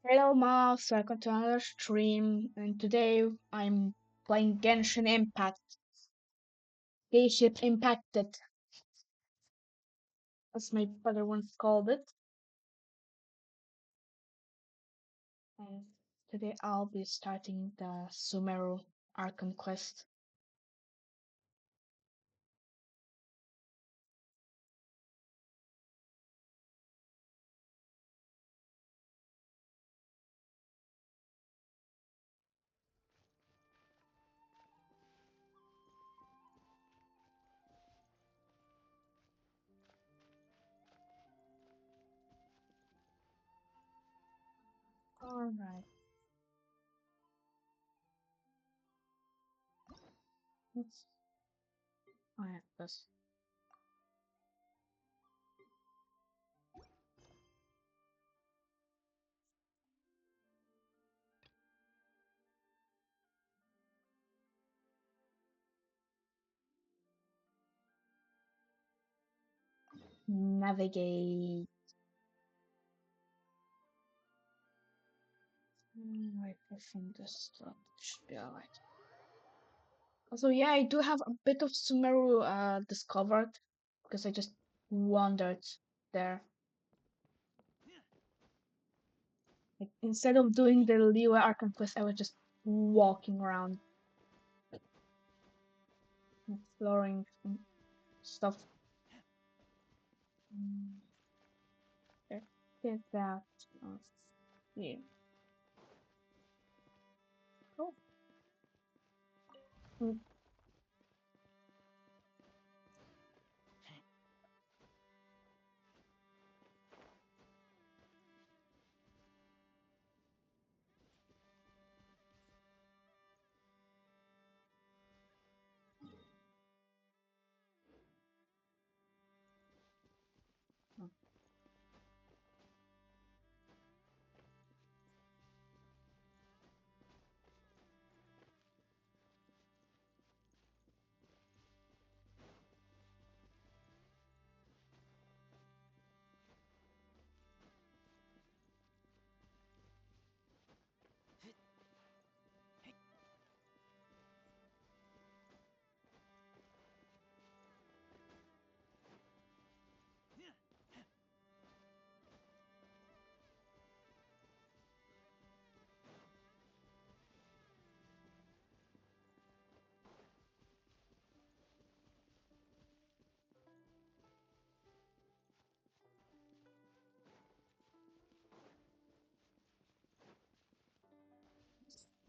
Hello, Mouse. Welcome to another stream. And today I'm playing Genshin Impact. Spaceship Impacted, as my brother once called it. And today I'll be starting the Sumeru Archon quest. Alright. Let's. Oh, yeah, this. Navigate. Right, I think this should be alright. Also, yeah, I do have a bit of Sumeru discovered because I just wandered there. Like instead of doing the Liyue Archon quest, I was just walking around, exploring stuff. Mm, Let's get that. Uh, yeah. Cool. Mm, mm.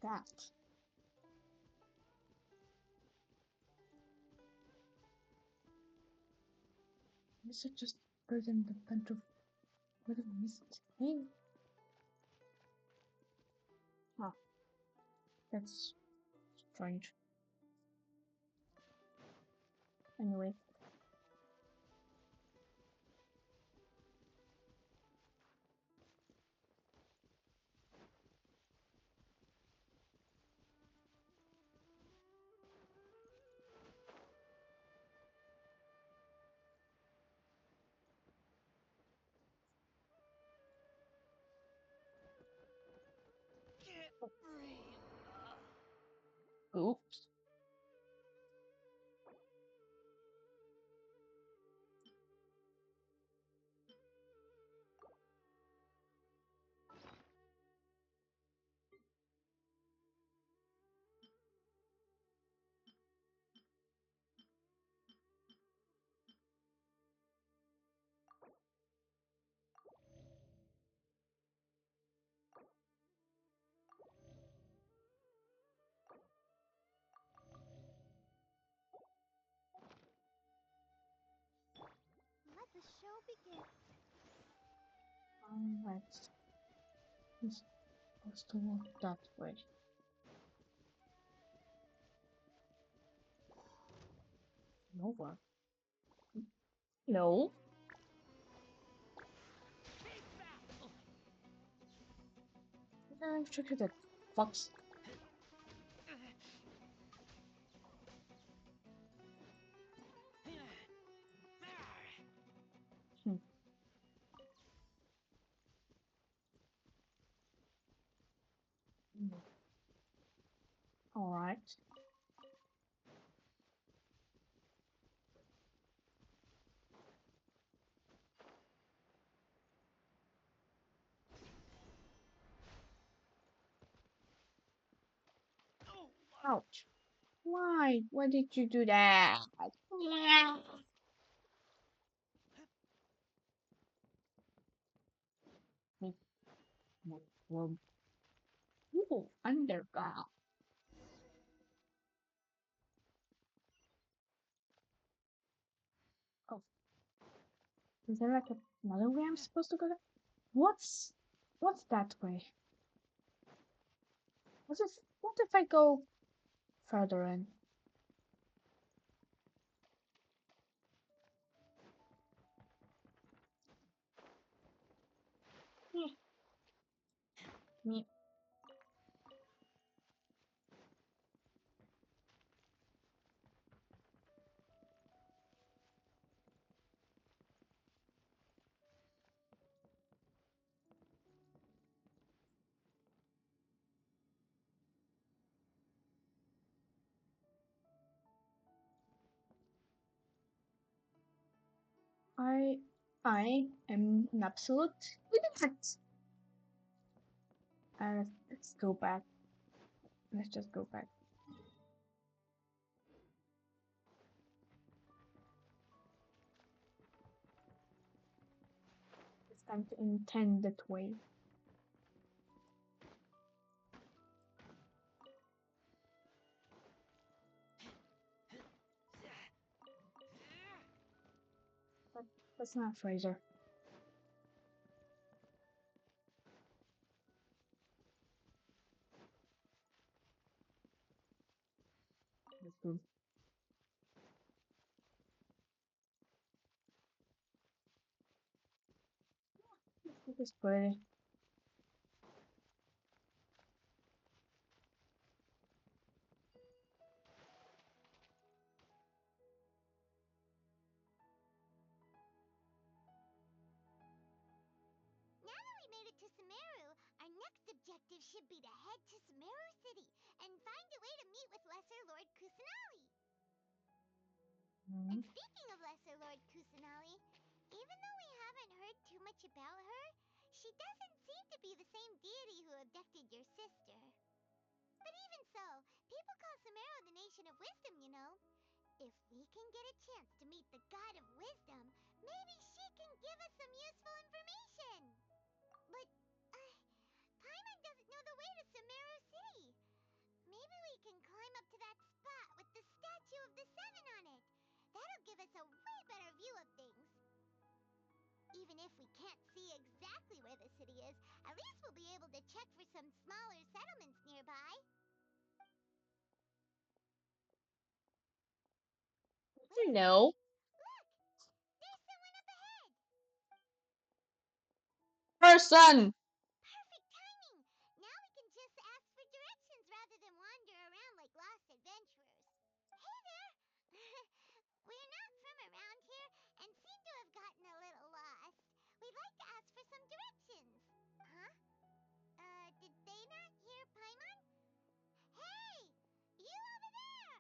That. Is it just present the bunch of what a missed thing? Huh, that's strange. Anyway. Oops. Let the show begin. Alright. It's supposed to work that way. No one. No. I'm sure that fox. Hmm. Ouch. Why? Why did you do that? Ooh, underground. Oh, is there like another way I'm supposed to go there? What's what's that way? What if I go further in? Eh, me. I I am an absolute idiot. Let's go back. Let's just go back. It's time to intend that way. But that's not Fraser. That's good. This is pretty. Now that we made it to Sumeru, our next objective should be to head to Sumeru City and find a way to meet with Lesser Lord Kusanali. And Mm. speaking of Lesser Lord Kusanali, even though we haven't heard too much about her, she doesn't seem to be the same deity who abducted your sister. But even so, people call Sumeru the Nation of Wisdom, you know. If we can get a chance to meet the God of Wisdom, maybe she can give us some useful information. But, Paimon doesn't know the way to Sumeru City. Maybe we can climb up to that spot with the statue of the Seven on it. That'll give us a way better view of things. Even if we can't see exactly where the city is, at least we'll be able to check for some smaller settlements nearby. You know, Look! There's someone up ahead! person. Perfect timing! Now we can just ask for directions rather than wander around like lost adventurers. Hey there! We're not from around here and seem to have gotten a little lost. We'd like to ask for some directions. Huh? Did they not hear Paimon? Hey! You over there!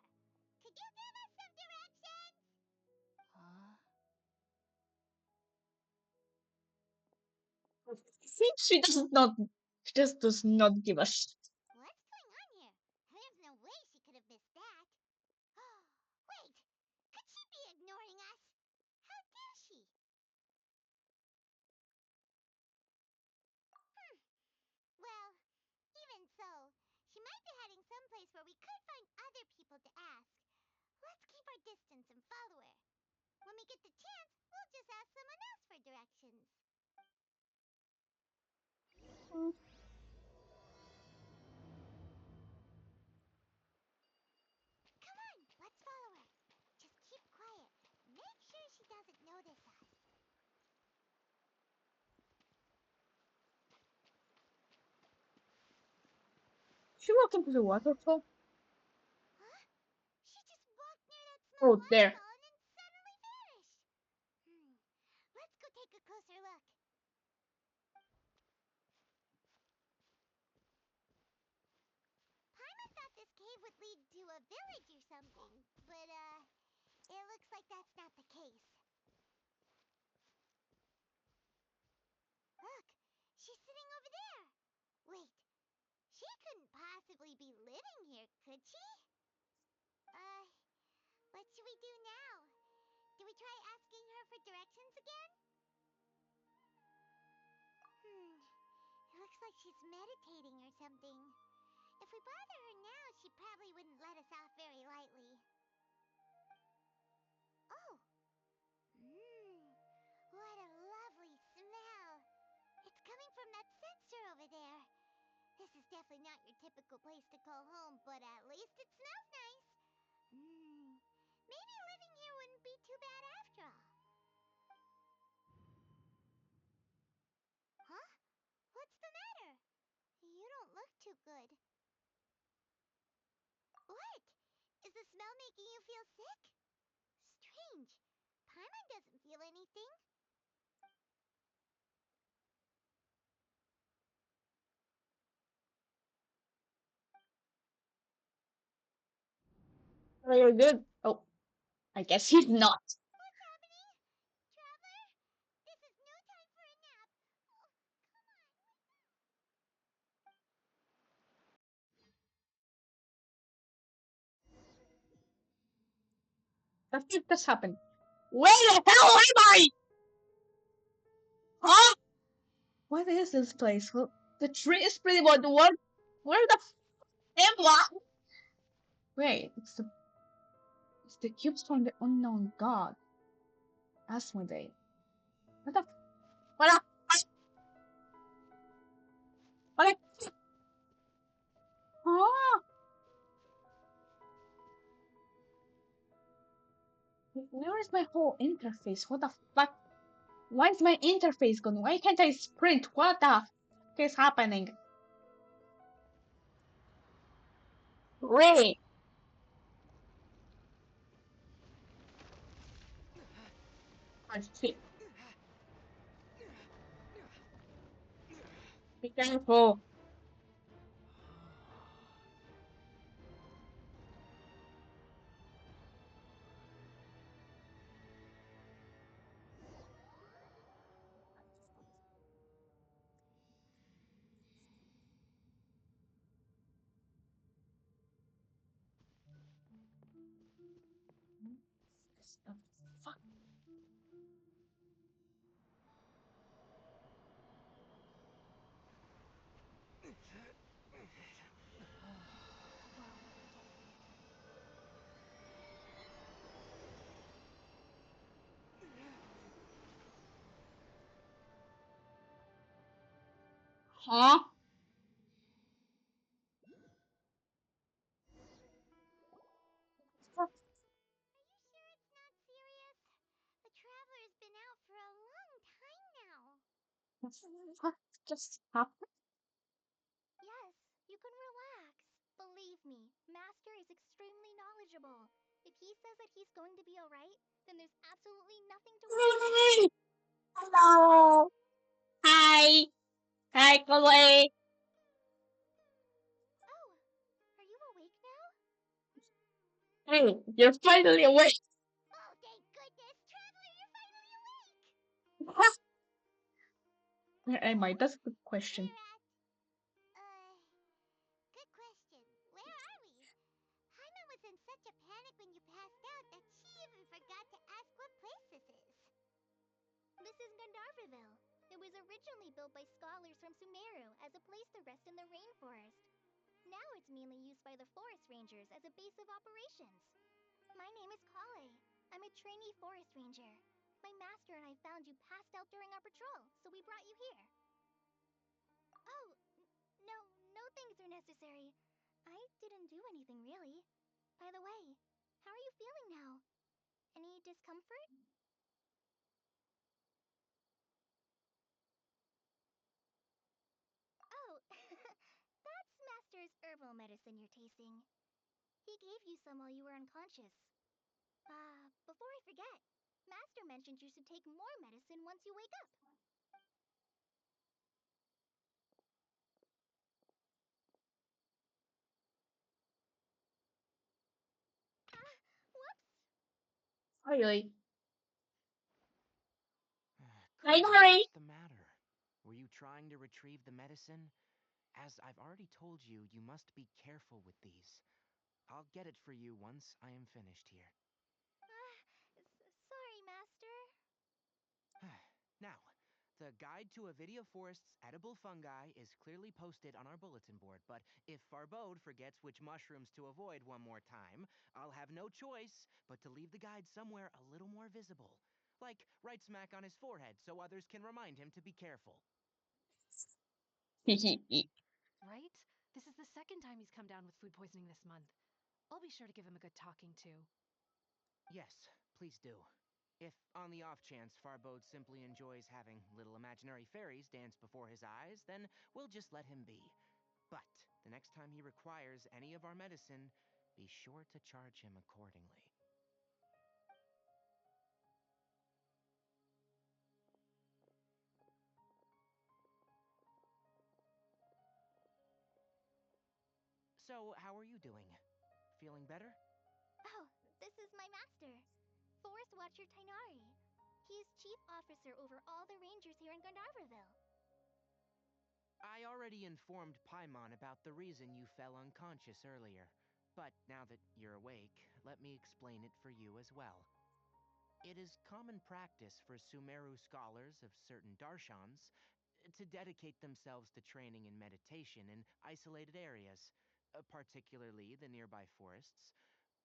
Could you give us some directions? Huh? Seems she does not. She just does not give a shit. What's going on here? There's no way she could have missed that. Wait! Could she be ignoring us? How dare she? Well, even so, she might be heading someplace where we could find other people to ask. Let's keep our distance and follow her. When we get the chance, we'll just ask someone else for directions. Mm. Come on, let's follow her. Just keep quiet. Make sure she doesn't notice us. She walked into the waterfall. Huh? She just walked near that small Oh, there. waterfall and then suddenly vanished. Let's go take a closer look. Paimon thought this cave would lead to a village or something, but, it looks like that's not the case. Look, she's sitting over there. Wait, she couldn't possibly be living here, could she? Uh, what should we do now? Do we try asking her for directions again? It looks like she's meditating or something. If we bother her now, she probably wouldn't let us off very lightly. Oh! What a lovely smell! It's coming from that sensor over there. This is definitely not your typical place to call home, but at least it smells nice. Maybe living here wouldn't be too bad after all. Huh? What's the matter? You don't look too good. What? Is the smell making you feel sick? Strange. Paimon doesn't feel anything. Very good. Oh, I guess he's not. What's happening? Traveler? This is no time for a nap. Oh, come on. That did this happen. Where the hell am I? Huh? What is this place? Well, the tree is pretty but what? Where the am I? Wait, it's the cubes from the unknown god. Asmodee. What the what the what the huh? Where is my whole interface? What the fuck? Why is my interface gone? Why can't I sprint? What the fuck is happening? Really? Oh shit. Be careful. What the fuck? Huh? Are you sure it's not serious? The Traveler's been out for a long time now. What just happened? Yes, you can relax. Believe me, Master is extremely knowledgeable. If he says that he's going to be alright, then there's absolutely nothing to worry about. Hello. Hi. Hi, Chloe. Oh, are you awake now? Hey, you're finally awake. Oh, thank goodness! Traveler, you're finally awake! Where am I? That's a good question. We're at, good question. Where are we? Haina was in such a panic when you passed out that she even forgot to ask what place this is. This is Gandharvaville. It was originally built by scholars from Sumeru as a place to rest in the rainforest. Now it's mainly used by the forest rangers as a base of operations. My name is Kale. I'm a trainee forest ranger. My master and I found you passed out during our patrol, so we brought you here. Oh, no, no things are necessary. I didn't do anything really. By the way, how are you feeling now? Any discomfort? Oh, that's Master's herbal medicine you're tasting. He gave you some while you were unconscious. Before I forget, Master mentioned you should take more medicine once you wake up. Whoops! Really? Hi, Chloe, Hurry. what's the matter? Were you trying to retrieve the medicine? As I've already told you, you must be careful with these. I'll get it for you once I am finished here. Sorry, Master. Now, the guide to a video forest's edible fungi is clearly posted on our bulletin board, but if Farbode forgets which mushrooms to avoid one more time, I'll have no choice but to leave the guide somewhere a little more visible. Like right smack on his forehead so others can remind him to be careful. Right? This is the second time he's come down with food poisoning this month. I'll be sure to give him a good talking to. Yes, please do. If, on the off chance, Farbode simply enjoys having little imaginary fairies dance before his eyes, then we'll just let him be. But the next time he requires any of our medicine, be sure to charge him accordingly. So, how are you doing? Feeling better? Oh, this is my master, Forest Watcher Tainari. He's chief officer over all the rangers here in Gandharvaville. I already informed Paimon about the reason you fell unconscious earlier. But now that you're awake, let me explain it for you as well. It is common practice for Sumeru scholars of certain darshans to dedicate themselves to training in meditation in isolated areas, particularly the nearby forests.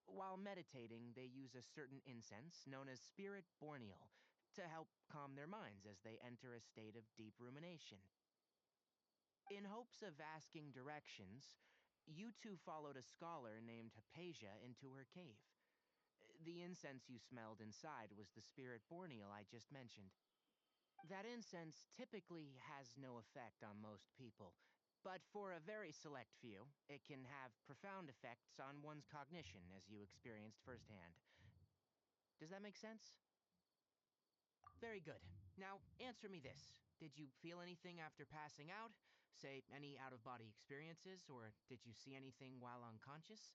While meditating, they use a certain incense known as spirit borneal to help calm their minds as they enter a state of deep rumination. In hopes of asking directions, you two followed a scholar named Hypatia into her cave. The incense you smelled inside was the spirit borneal I just mentioned. That incense typically has no effect on most people, but for a very select few, it can have profound effects on one's cognition, as you experienced firsthand. Does that make sense? Very good. Now, answer me this. Did you feel anything after passing out? Say, any out-of-body experiences, or did you see anything while unconscious?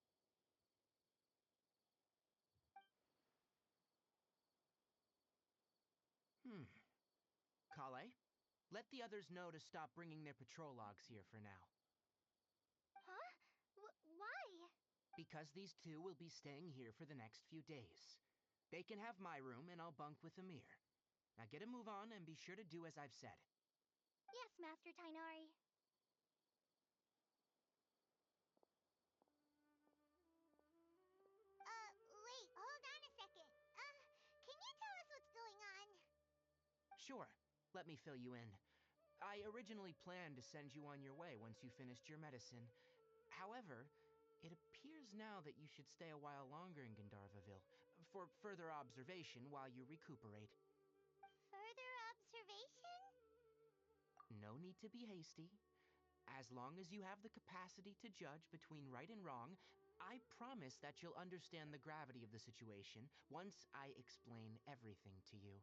Hmm. Kale, let the others know to stop bringing their patrol logs here for now. Huh? Why? Because these two will be staying here for the next few days. They can have my room and I'll bunk with Amir. Now get a move on and be sure to do as I've said. Yes, Master Tainari. Wait, hold on a second. Can you tell us what's going on? Sure, let me fill you in. I originally planned to send you on your way once you finished your medicine. However, it appears now that you should stay a while longer in Gandharvaville for further observation while you recuperate. Further observation? No need to be hasty. As long as you have the capacity to judge between right and wrong, I promise that you'll understand the gravity of the situation once I explain everything to you.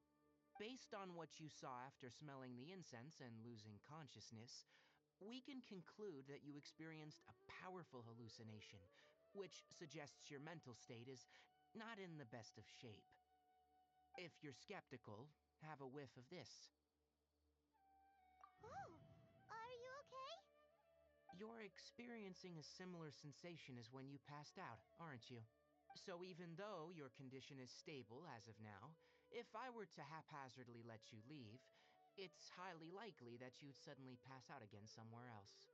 Based on what you saw after smelling the incense and losing consciousness, we can conclude that you experienced a powerful hallucination, which suggests your mental state is not in the best of shape. If you're skeptical, have a whiff of this. Oh, are you okay? You're experiencing a similar sensation as when you passed out, aren't you? So even though your condition is stable as of now, if I were to haphazardly let you leave, it's highly likely that you'd suddenly pass out again somewhere else.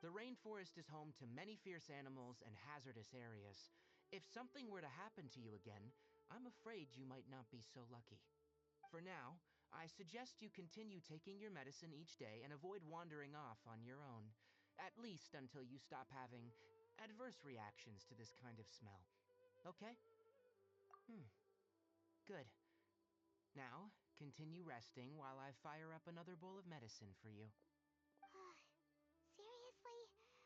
The rainforest is home to many fierce animals and hazardous areas. If something were to happen to you again, I'm afraid you might not be so lucky. For now, I suggest you continue taking your medicine each day and avoid wandering off on your own, at least until you stop having adverse reactions to this kind of smell. Okay? Hmm, good. Now, continue resting while I fire up another bowl of medicine for you. Seriously?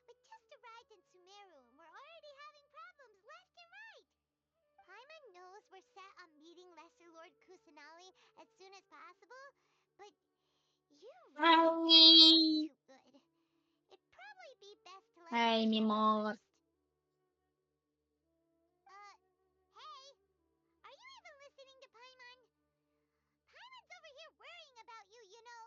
We just arrived in Sumeru and we're already having problems left and right. Paimon knows we're set on meeting Lesser Lord Kusanali as soon as possible, but you really don't look Hi. too good. It'd probably be best to let you Hi, mi recover amor. first. Hey, are you even listening to Paimon? Paimon's over here worrying about you, you know.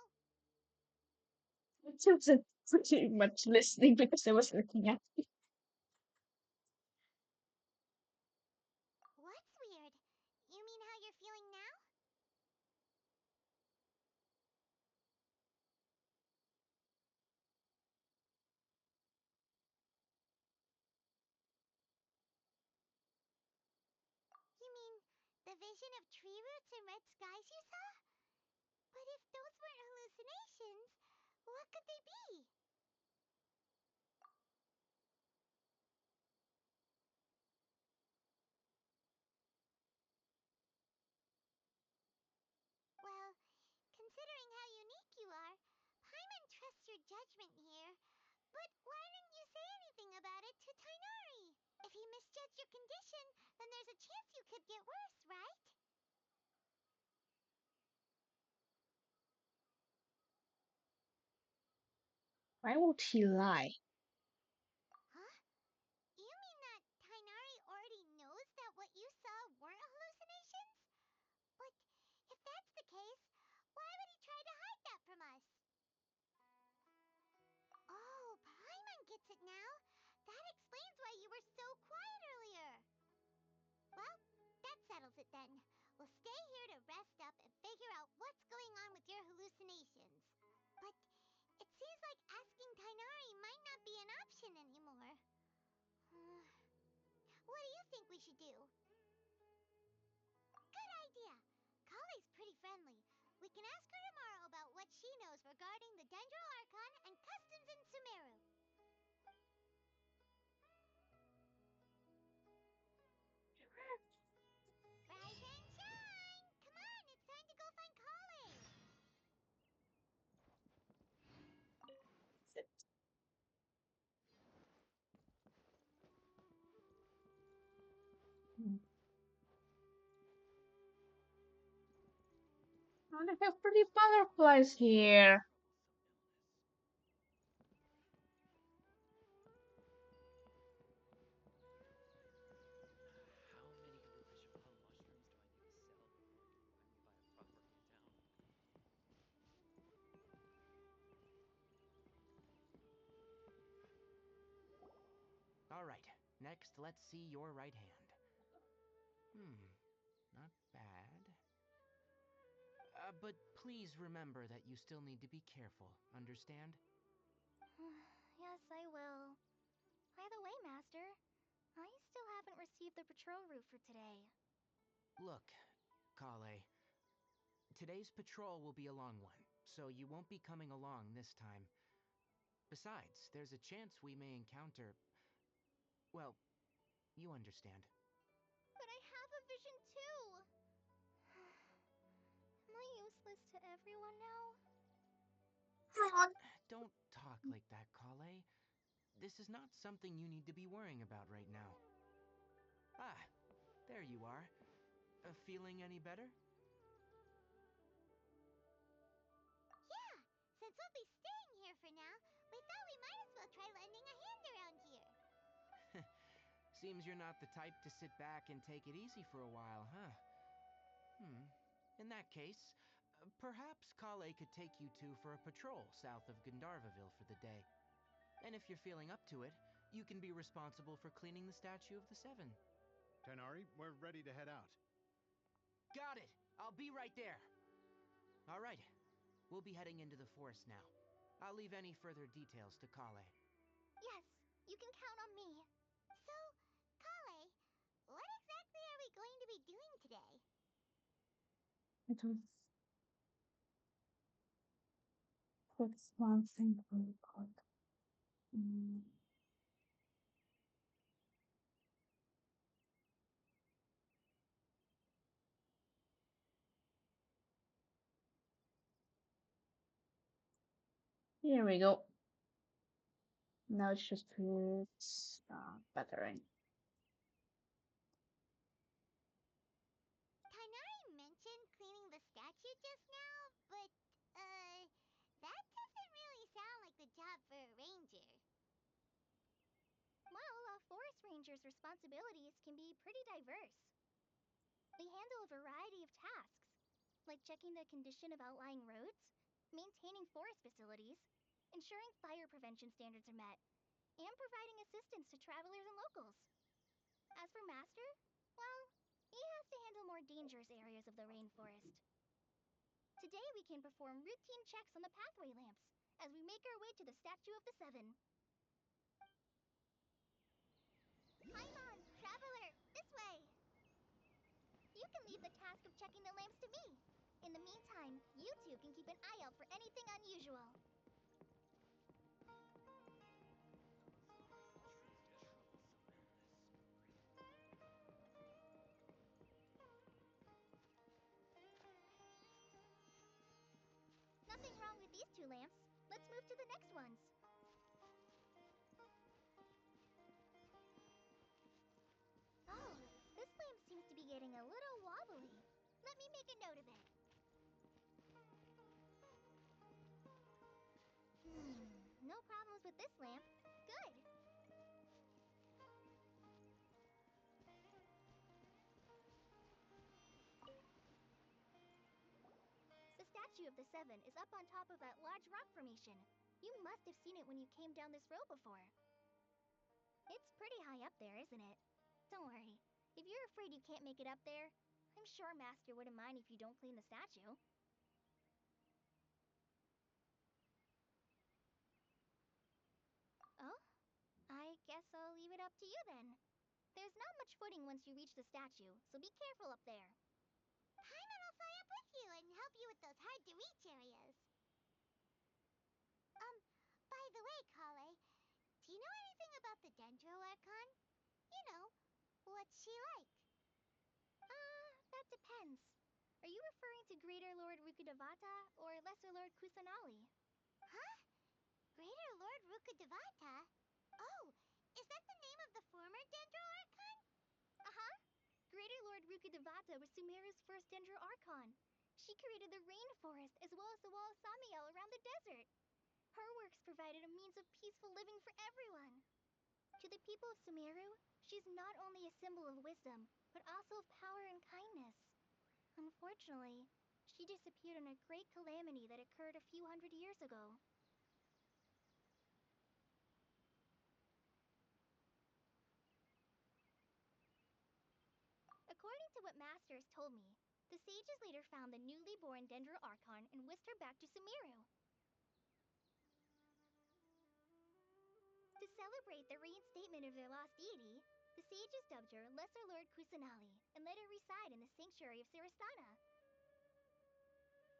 Pretty much listening because I was looking at it. What's weird? You mean how you're feeling now? You mean the vision of tree roots and red skies you saw? But if those weren't hallucinations, what could they be? Well, considering how unique you are, Paimon trusts your judgment here. But why didn't you say anything about it to Tainari? If he misjudged your condition, then there's a chance you could get worse, right? Why would he lie? Huh? You mean that Tainari already knows that what you saw weren't hallucinations? But if that's the case, why would he try to hide that from us? Oh, Paimon gets it now. That explains why you were so quiet earlier. Well, that settles it then. We'll stay here to rest up and figure out what's going on with your hallucinations. But it seems like asking Tainari might not be an option anymore. What do you think we should do? Good idea. Kale's pretty friendly. We can ask her tomorrow about what she knows regarding the Dendro Archon and customs in Sumeru. Rise and shine! Come on, it's time to go find Kale! Hmm. Oh, they have pretty butterflies here. How many delicious mushrooms do I need to sell before you let me buy a property in town? Alright, next let's see your right hand. Not bad. But please remember that you still need to be careful, understand? Yes, I will. By the way, Master, I still haven't received the patrol route for today. Look, Kale, today's patrol will be a long one, so you won't be coming along this time. Besides, there's a chance we may encounter... well, you understand. But I have a vision too! Am I useless to everyone now? Don't talk like that, Kale. This is not something you need to be worrying about right now. Ah, there you are. Feeling any better? Yeah, since we'll be staying here for now, we thought we might as well try lending a hand around here. Seems you're not the type to sit back and take it easy for a while, huh? In that case, perhaps Kale could take you two for a patrol south of Gandharvaville for the day. And if you're feeling up to it, you can be responsible for cleaning the Statue of the Seven. Tainari, we're ready to head out. Got it! I'll be right there! Alright, we'll be heading into the forest now. I'll leave any further details to Kale. Yes, you can count on me. So, Kale, what exactly are we going to be doing today? It was that's one thing really good. Mm. Here we go. Now it's just bettering. Tainari mentioned cleaning the statue just now, but, that doesn't really sound like the job for a ranger. Well, a forest ranger's responsibilities can be pretty diverse. They handle a variety of tasks, like checking the condition of outlying roads, maintaining forest facilities, ensuring fire prevention standards are met, and providing assistance to travelers and locals. As for Master, well, he has to handle more dangerous areas of the rainforest. Today we can perform routine checks on the pathway lamps as we make our way to the Statue of the Seven. Paimon, Traveler, this way! You can leave the task of checking the lamps to me. In the meantime, you two can keep an eye out for anything unusual. Nothing wrong with these two lamps. Let's move to the next ones. Oh, this lamp seems to be getting a little wobbly. Let me make a note of it. No problems with this lamp. Good. The Statue of the Seven is up on top of that large rock formation. You must have seen it when you came down this road before. It's pretty high up there, isn't it? Don't worry. If you're afraid you can't make it up there, I'm sure Master wouldn't mind if you don't clean the statue. Oh? I guess I'll leave it up to you then. There's not much footing once you reach the statue, so be careful up there. Paimon will fly up with you and help you with those hard-to-reach areas. By the way, Kale, do you know anything about the Dendro Archon? You know, what's she like? That depends. Are you referring to Greater Lord Rukkhadevata or Lesser Lord Kusanali? Huh? Greater Lord Rukkhadevata? Oh, is that the name of the former Dendro Archon? Uh-huh. Greater Lord Rukkhadevata was Sumeru's first Dendro Archon. She created the rainforest as well as the wall of Samiel around the desert. Her works provided a means of peaceful living for everyone. To the people of Sumeru, she's not only a symbol of wisdom, but also of power and kindness. Unfortunately, she disappeared in a great calamity that occurred a few hundred years ago. According to what Master has told me, the sages later found the newly born Dendro Archon and whisked her back to Sumeru. To celebrate the reinstatement of their lost deity, the sages dubbed her Lesser Lord Kusanali and let her reside in the sanctuary of Siristana.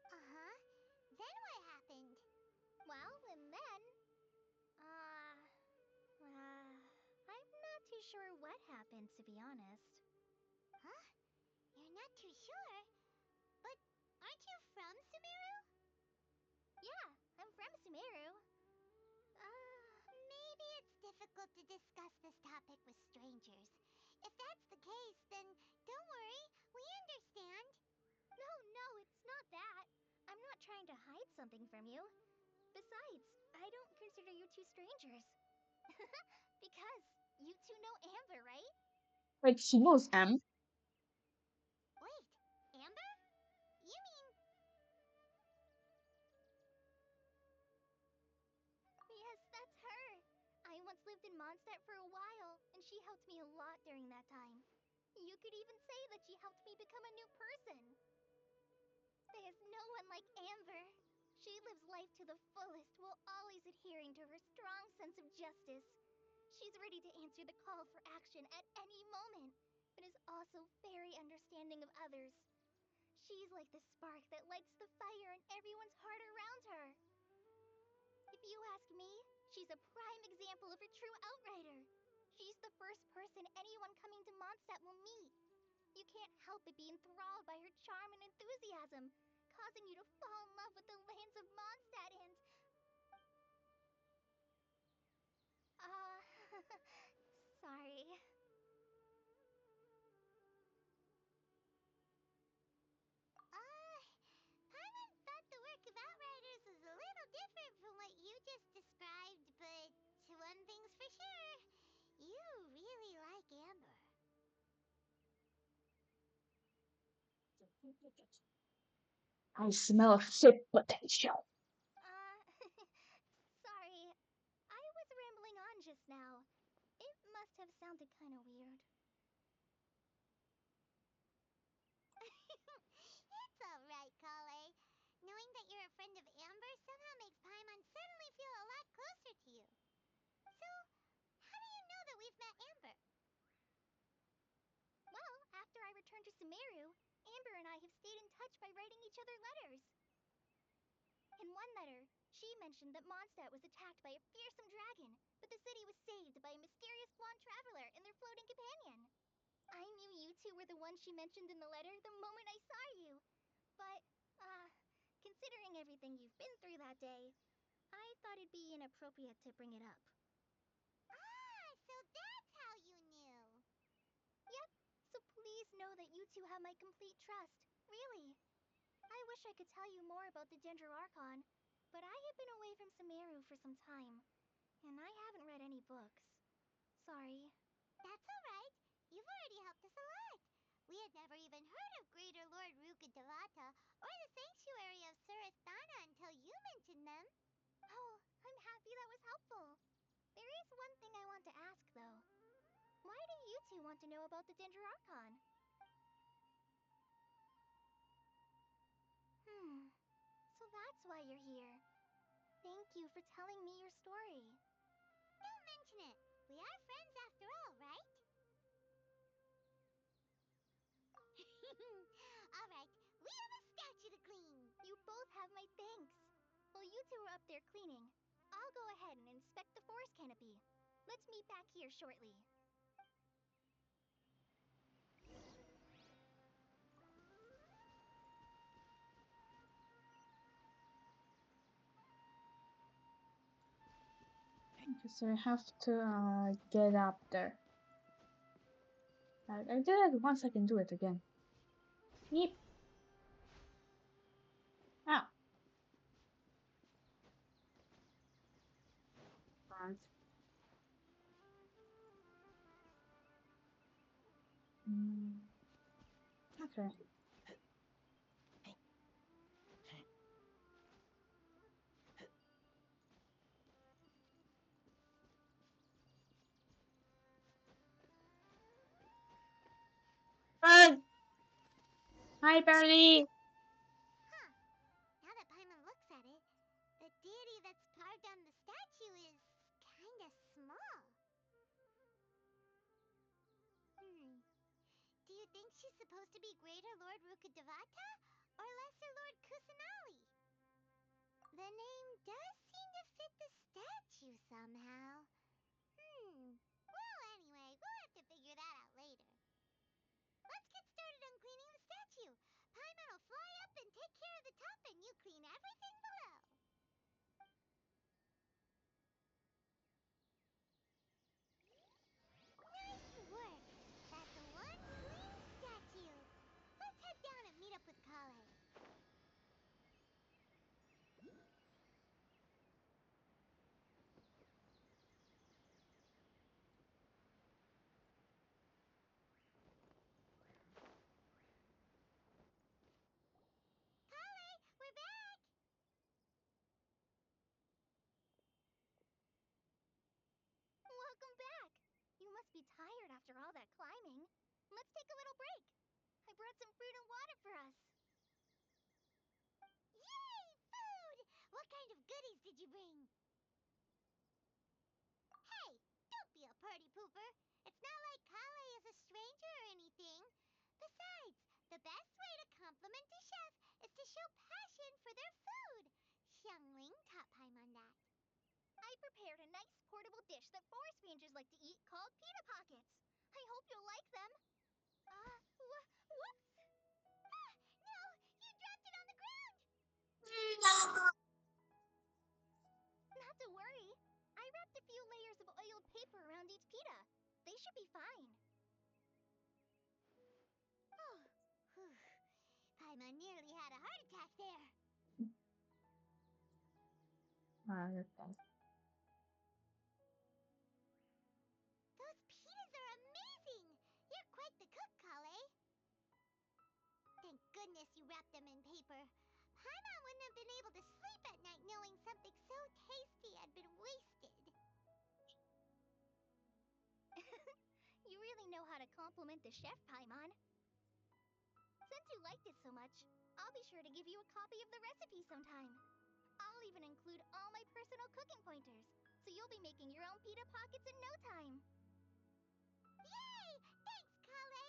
Uh-huh. Then what happened? Well, and then... I'm not too sure what happened, to be honest. Huh? You're not too sure? But aren't you from Sumeru? Yeah, I'm from Sumeru. Maybe it's difficult to discuss this topic with strangers. If that's the case, then don't worry, we understand. No, it's not that. I'm not trying to hide something from you. Besides, I don't consider you two strangers. Because you two know Amber, right? Wait, she knows M. Wait, Amber? You mean... Yes, that's her. I once lived in Mondstadt for a while, and she helped me a lot during that time. You could even say that she helped me become a new person. There's no one like Amber. She lives life to the fullest while always adhering to her strong sense of justice. She's ready to answer the call for action at any moment, but is also very understanding of others. She's like the spark that lights the fire in everyone's heart around her. If you ask me, she's a prime example of a true outrider. She's the first person anyone coming to Mondstadt will meet. You can't help but be enthralled by her charm and enthusiasm, causing you to fall in love with the lands of Mondstadt and... Uh... sorry. Paimon thought the work of Outriders was a little different from what you just described, but one thing's for sure, you really like Amber. I smell ship potential. Uh... friend of Amber somehow makes Paimon suddenly feel a lot closer to you. So, how do you know that we've met Amber? Well, after I returned to Sumeru, Amber and I have stayed in touch by writing each other letters. In one letter, she mentioned that Mondstadt was attacked by a fearsome dragon, but the city was saved by a mysterious blonde traveler and their floating companion. I knew you two were the ones she mentioned in the letter the moment I saw you. But, considering everything you've been through that day, I thought it'd be inappropriate to bring it up. Ah, so that's how you knew. Yep, so please know that you two have my complete trust. Really. I wish I could tell you more about the Ginger Archon, but I have been away from Sumeru for some time, and I haven't read any books. Sorry. That's alright. You've already helped us a lot. We had never even heard of Greater Lord Rukkhadevata or the Sanctuary of Surasthana until you mentioned them. Oh, I'm happy that was helpful. There is one thing I want to ask, though. Why do you two want to know about the Ginger Archon? So that's why you're here. Thank you for telling me your story. Don't mention it. We are friends after all, right? Alright, we have a statue to clean. You both have my thanks. While you two are up there cleaning, I'll go ahead and inspect the forest canopy. Let's meet back here shortly. So I have to get up there. I did it once, I can do it again. Yep. Ah. Right. Okay. Bird! Hi, Birdie! Huh. Now that Paimon looks at it, the deity that's carved on the statue is kinda small. Do you think she's supposed to be Greater Lord Rukkhadevata or Lesser Lord Kusanali? The name does seem to fit the statue somehow. Well, anyway, we'll have to figure that out later. Let's get started on cleaning the statue. Paimon will fly up and take care of the top, and you clean everything below. Nice work! That's one clean statue. Let's head down and meet up with Kale. Kale, we're back! Welcome back! You must be tired after all that climbing. Let's take a little break. I brought some fruit and water for us. Yay! Food! What kind of goodies did you bring? Hey, don't be a party pooper. It's not like Kale is a stranger or anything. Besides, the best way to compliment a chef is to show passion for their food. Xiangling taught Paimon that. I prepared a nice portable dish that forest rangers like to eat called pita pockets. I hope you'll like them. Whoops! Ah, no! You dropped it on the ground! Not to worry. I wrapped a few layers of oiled paper around each pita. They should be fine. Oh, whew. Paimon nearly had a heart attack there. Okay. Those pitas are amazing! You're quite the cook, Kale. Thank goodness you wrapped them in paper. Paimon wouldn't have been able to sleep at night knowing something so tasty had been wasted. You really know how to compliment the chef, Paimon. Since you liked it so much, I'll I'll be sure to give you a copy of the recipe sometime. I'll even include all my personal cooking pointers, so you'll be making your own pita pockets in no time. Yay! Thanks, Kale!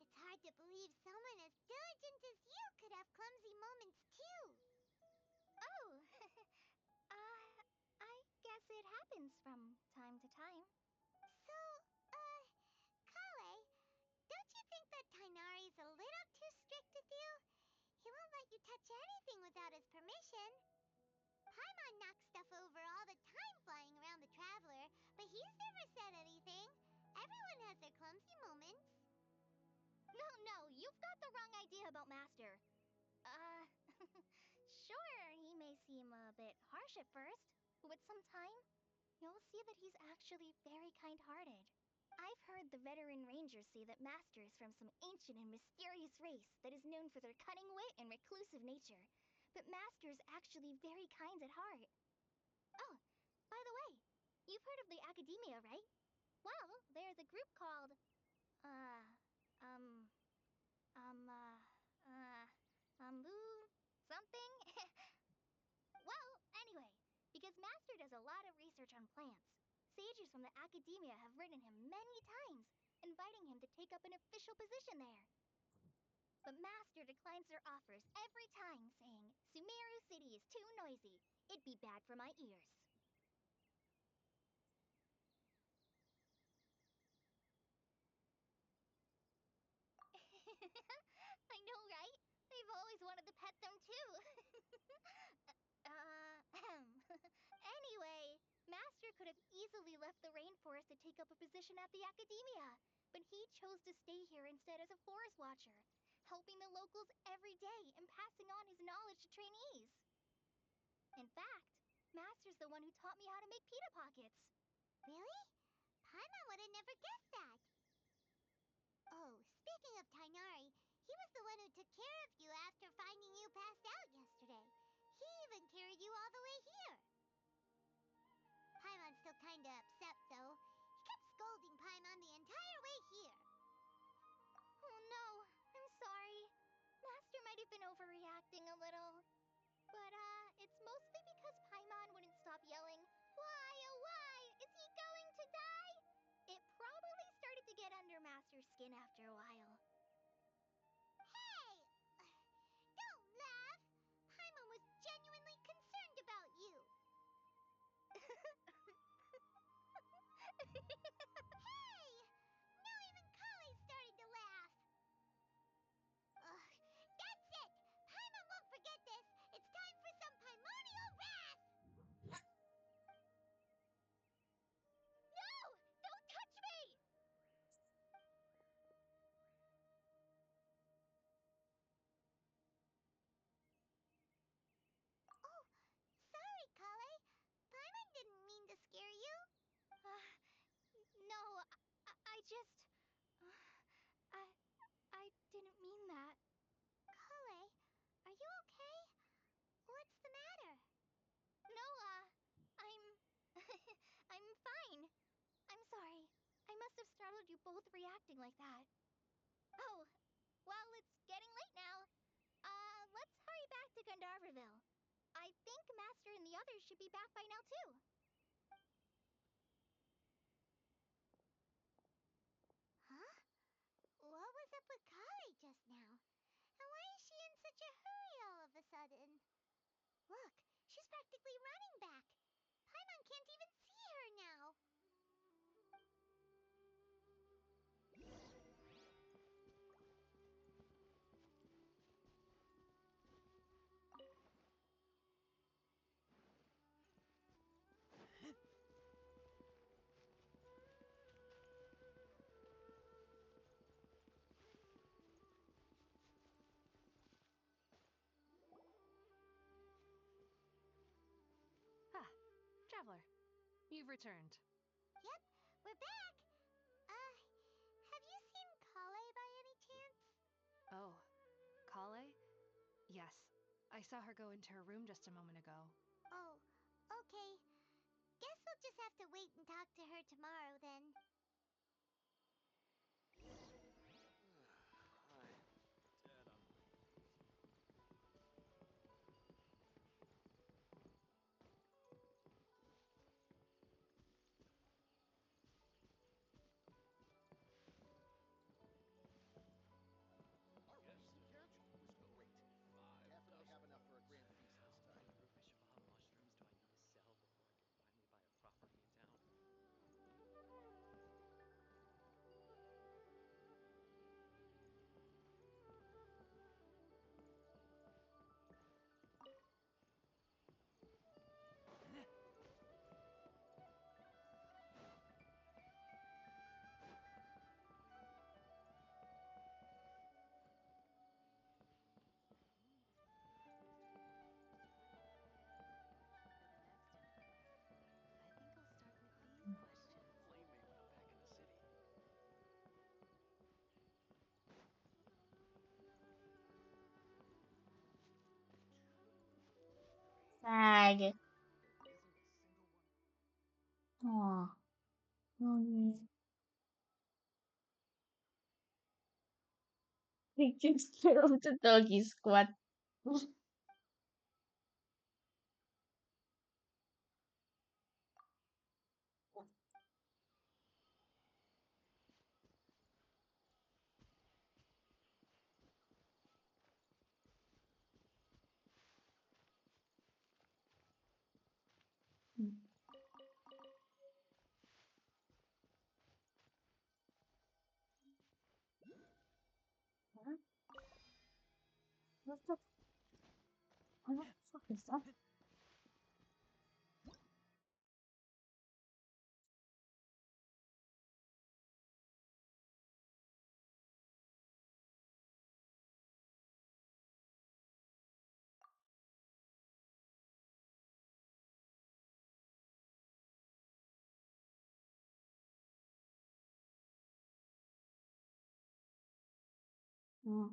It's hard to believe someone as diligent as you could have clumsy moments too. Oh, I guess it happens from time to time. So, Kale, don't you think that Tainari's a little too strict with you? He won't let you touch anything without his permission. Paimon knocks stuff over all the time flying around the Traveler, but he's never said anything. Everyone has their clumsy moments. No, you've got the wrong idea about Master. Sure, he may seem a bit harsh at first, but with some time, you'll see that he's actually very kind-hearted. I've heard the veteran rangers say that Master is from some ancient and mysterious race that is known for their cunning wit and reclusive nature, but Master is actually very kind at heart. Oh, by the way, you've heard of the Academia, right? Well, there's a group called, something? Well, anyway, because Master does a lot of research on plants, sages from the Academia have written him many times, inviting him to take up an official position there. But Master declines their offers every time, saying, Sumeru City is too noisy. It'd be bad for my ears. I know, right? I've always wanted to pet them too. Anyway, Master could have easily left the rainforest to take up a position at the Academia, but he chose to stay here instead as a forest watcher, helping the locals every day and passing on his knowledge to trainees. In fact, Master's the one who taught me how to make pita pockets. Really? Paimon would have never guessed that. Oh, speaking of Tainari, he was the one who took care of you after finding you passed out yesterday. He even carried you all the way here. Paimon's still kinda upset, though. He kept scolding Paimon the entire way here. Oh no, I'm sorry. Master might have been overreacting a little. But, it's mostly because Paimon wouldn't stop yelling, Why, oh why, is he going to die? It probably started to get under Master's skin after a while. Hey! Don't laugh! Paimon was genuinely concerned about you. Hey! Now even Kale's starting to laugh. Ugh, that's it! Paimon won't forget this! It's time for some primordial wrath! No! Don't touch me! Oh, sorry, Kale. Paimon didn't mean to scare you. No, I just... I didn't mean that. Kale, are you okay? What's the matter? No, I'm... I'm fine. I'm sorry. I must have startled you both reacting like that. Oh, well, it's getting late now. Let's hurry back to Gandharville. I think Master and the others should be back by now, too. Huh? What was up with Kale just now? And why is she in such a hurry all of a sudden? Look, she's practically running back. Paimon can't even see her now. Ah, Traveler, you've returned. Yep, we're back. Have you seen Kale by any chance? Oh, Kale? Yes, I saw her go into her room just a moment ago. Oh, okay. Guess we'll just have to wait and talk to her tomorrow then. I'm dead on my feet. Tag. Isn't a single one. Aw. Oh, taking care of the doggy squad. What the fuck is that? Oh.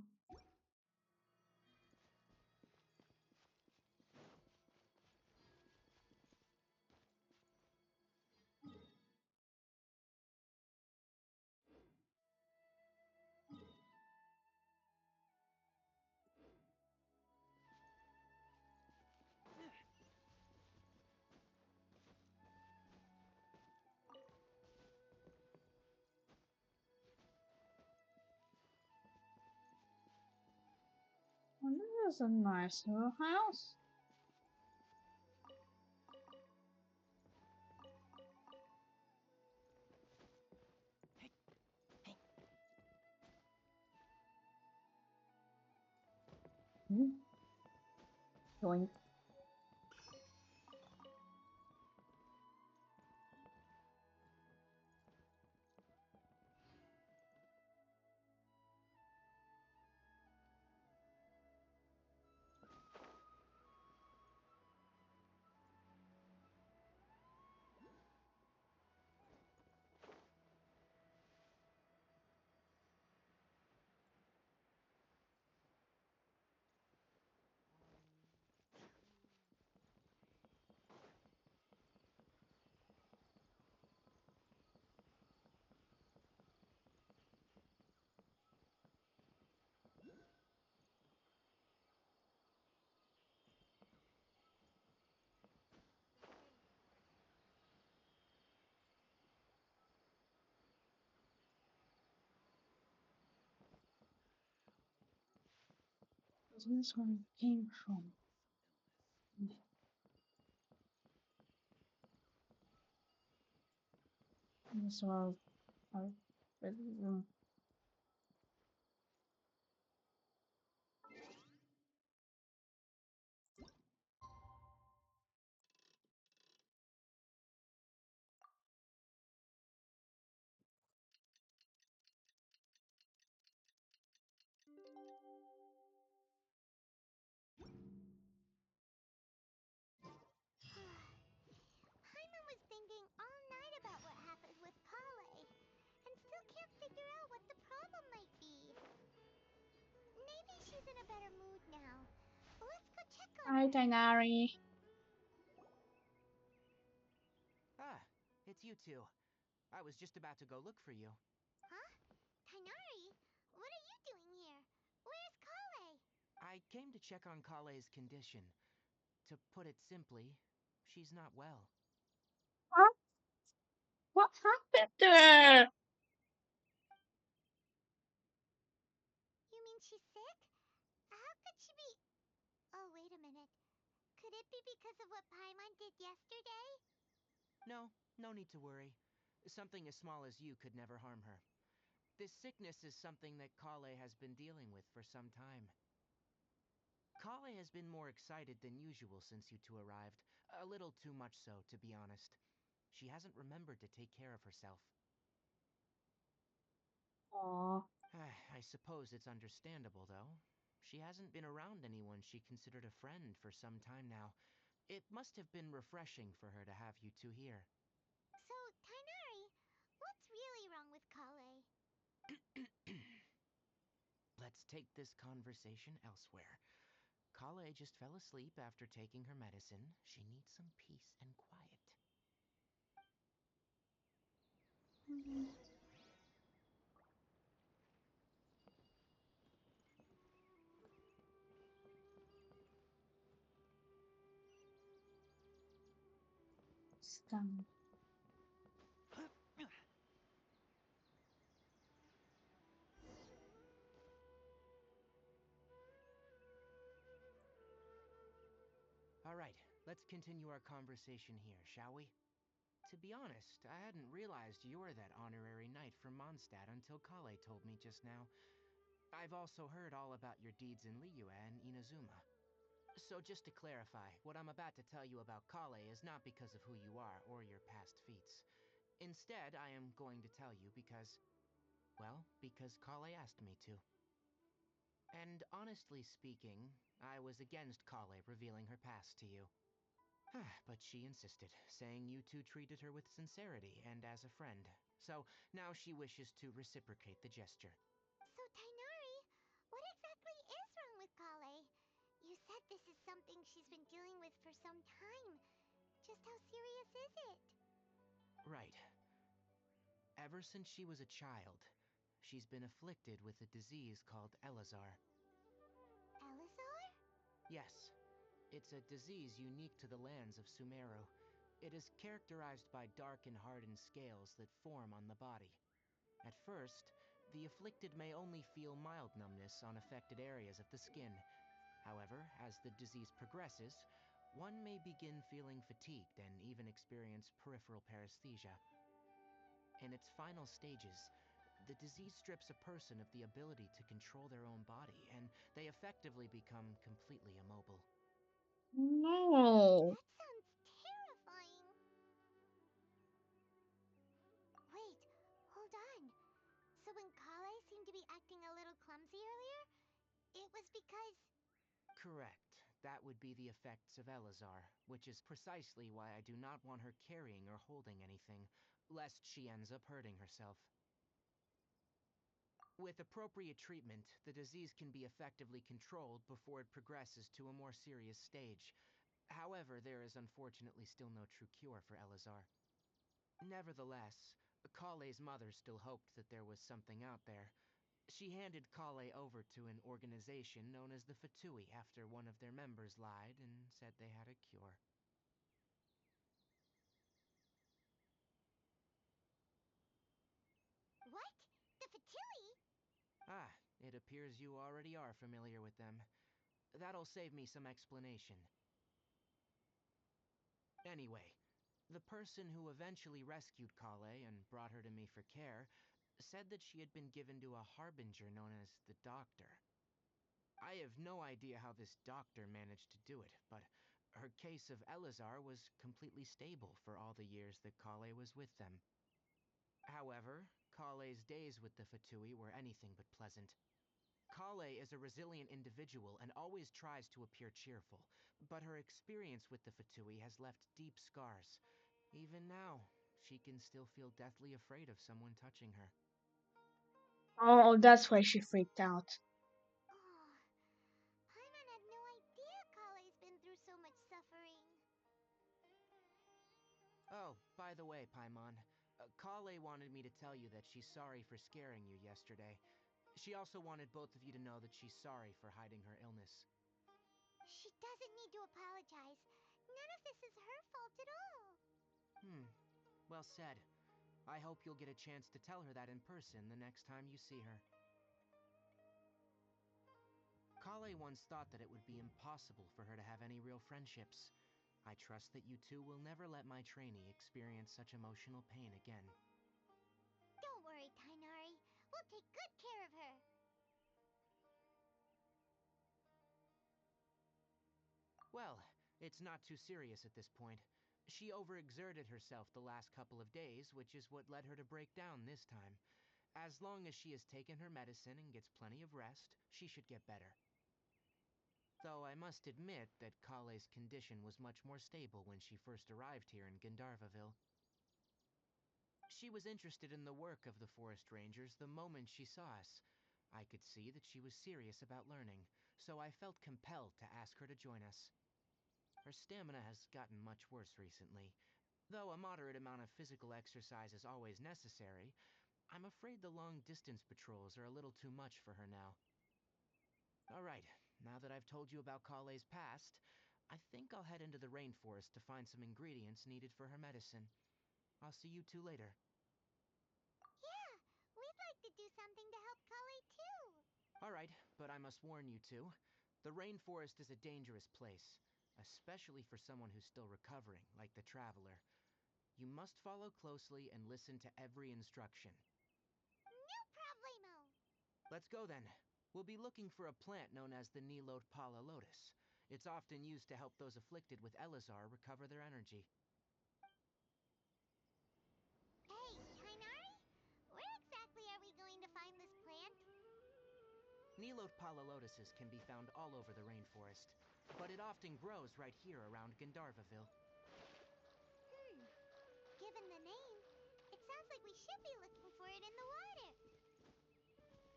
Well, this is a nice little house. Going. That's where this one came from. This was bedroom. Paimon was thinking all night about what happened with Kale, and still can't figure out what the problem might be. Maybe she's in a better mood now. Let's go check on Hi, her. Tainari. Ah, it's you two. I was just about to go look for you. Huh? Tainari? What are you doing here? Where's Kale? I came to check on Kale's condition. To put it simply, she's not well. Huh? What happened to her? You mean she's sick? How could she be... Oh, wait a minute. Could it be because of what Paimon did yesterday? No, no need to worry. Something as small as you could never harm her. This sickness is something that Kale has been dealing with for some time. Kale has been more excited than usual since you two arrived. A little too much so, to be honest. She hasn't remembered to take care of herself. Aw. I suppose it's understandable, though. She hasn't been around anyone she considered a friend for some time now. It must have been refreshing for her to have you two here. So, Tainari, what's really wrong with Kale? Let's take this conversation elsewhere. Kale just fell asleep after taking her medicine. She needs some peace and quiet. Mm, Scum. All right, let's continue our conversation here, shall we? To be honest, I hadn't realized you're that honorary knight from Mondstadt until Kale told me just now. I've also heard all about your deeds in Liyue and Inazuma. So just to clarify, what I'm about to tell you about Kale is not because of who you are or your past feats. Instead, I am going to tell you because, well, because Kale asked me to. And honestly speaking, I was against Kale revealing her past to you. But she insisted, saying you two treated her with sincerity and as a friend. So now she wishes to reciprocate the gesture. So, Tainari, what exactly is wrong with Kale? You said this is something she's been dealing with for some time. Just how serious is it? Right. Ever since she was a child, she's been afflicted with a disease called Elazar. Elazar? Yes, it's a disease unique to the lands of Sumeru. It is characterized by dark and hardened scales that form on the body. At first, the afflicted may only feel mild numbness on affected areas of the skin. However, as the disease progresses, one may begin feeling fatigued and even experience peripheral paresthesia. In its final stages, the disease strips a person of the ability to control their own body, and they effectively become completely immobile. No. That sounds terrifying. Wait, hold on. So when Kale seemed to be acting a little clumsy earlier, it was because... Correct. That would be the effects of Elazar, which is precisely why I do not want her carrying or holding anything, lest she ends up hurting herself. With appropriate treatment, the disease can be effectively controlled before it progresses to a more serious stage. However, there is unfortunately still no true cure for Elazar. Nevertheless, Kale's mother still hoped that there was something out there. She handed Kale over to an organization known as the Fatui after one of their members lied and said they had a cure. What? The Fatui? Ah, it appears you already are familiar with them. That'll save me some explanation. Anyway, the person who eventually rescued Kale and brought her to me for care said that she had been given to a harbinger known as the Doctor. I have no idea how this doctor managed to do it, but her case of Elazar was completely stable for all the years that Kale was with them. However, Kale's days with the Fatui were anything but pleasant. Kale is a resilient individual and always tries to appear cheerful, but her experience with the Fatui has left deep scars. Even now, she can still feel deathly afraid of someone touching her. Oh, that's why she freaked out. Oh, Paimon had no idea Kale's been through so much suffering. Oh, by the way, Paimon, Kale wanted me to tell you that she's sorry for scaring you yesterday. She also wanted both of you to know that she's sorry for hiding her illness. She doesn't need to apologize. None of this is her fault at all. Well said. I hope you'll get a chance to tell her that in person the next time you see her. Kale once thought that it would be impossible for her to have any real friendships. I trust that you two will never let my trainee experience such emotional pain again. Don't worry, Tainari. We'll take good care of her. Well, it's not too serious at this point. She overexerted herself the last couple of days, which is what led her to break down this time. As long as she has taken her medicine and gets plenty of rest, she should get better. Though I must admit that Kale's condition was much more stable when she first arrived here in Gandharvaville. She was interested in the work of the forest rangers the moment she saw us. I could see that she was serious about learning. so I felt compelled to ask her to join us. Her stamina has gotten much worse recently. Though a moderate amount of physical exercise is always necessary, I'm afraid the long-distance patrols are a little too much for her now. Alright, now that I've told you about Kale's past, I think I'll head into the rainforest to find some ingredients needed for her medicine. I'll see you two later. Yeah, we'd like to do something to help Kale too. Alright, but I must warn you two. The rainforest is a dangerous place, especially for someone who's still recovering, like the Traveler. You must follow closely and listen to every instruction. No problemo. Let's go then. We'll be looking for a plant known as the Nilotpala lotus. It's often used to help those afflicted with Elazar recover their energy. Hey, Tainari? Where exactly are we going to find this plant? Nilotpala lotuses can be found all over the rainforest, but it often grows right here around Gandharvaville. Given the name, it sounds like we should be looking for it in the water.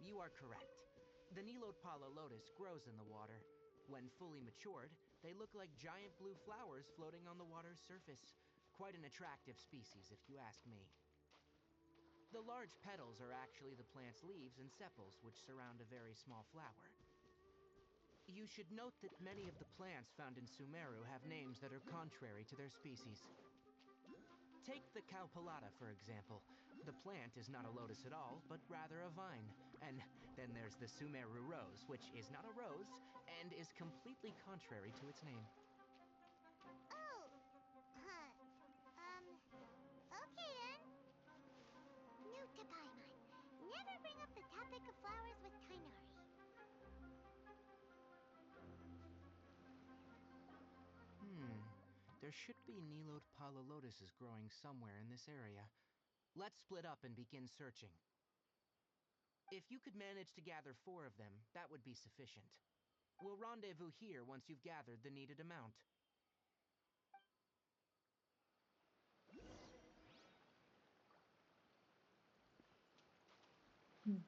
You are correct. The Nilotpala lotus grows in the water. When fully matured, they look like giant blue flowers floating on the water's surface. Quite an attractive species, if you ask me. The large petals are actually the plant's leaves and sepals, which surround a very small flower. You should note that many of the plants found in Sumeru have names that are contrary to their species. Take the Cowpelata, for example. The plant is not a lotus at all, but rather a vine. And then there's the Sumeru rose, which is not a rose, and is completely contrary to its name. Oh, huh. Okay then. Note to Paimon. Never bring up the topic of flowers with Tainari. There should be Nilotpala lotuses growing somewhere in this area. Let's split up and begin searching. If you could manage to gather 4 of them, that would be sufficient. We'll rendezvous here once you've gathered the needed amount. Hmm.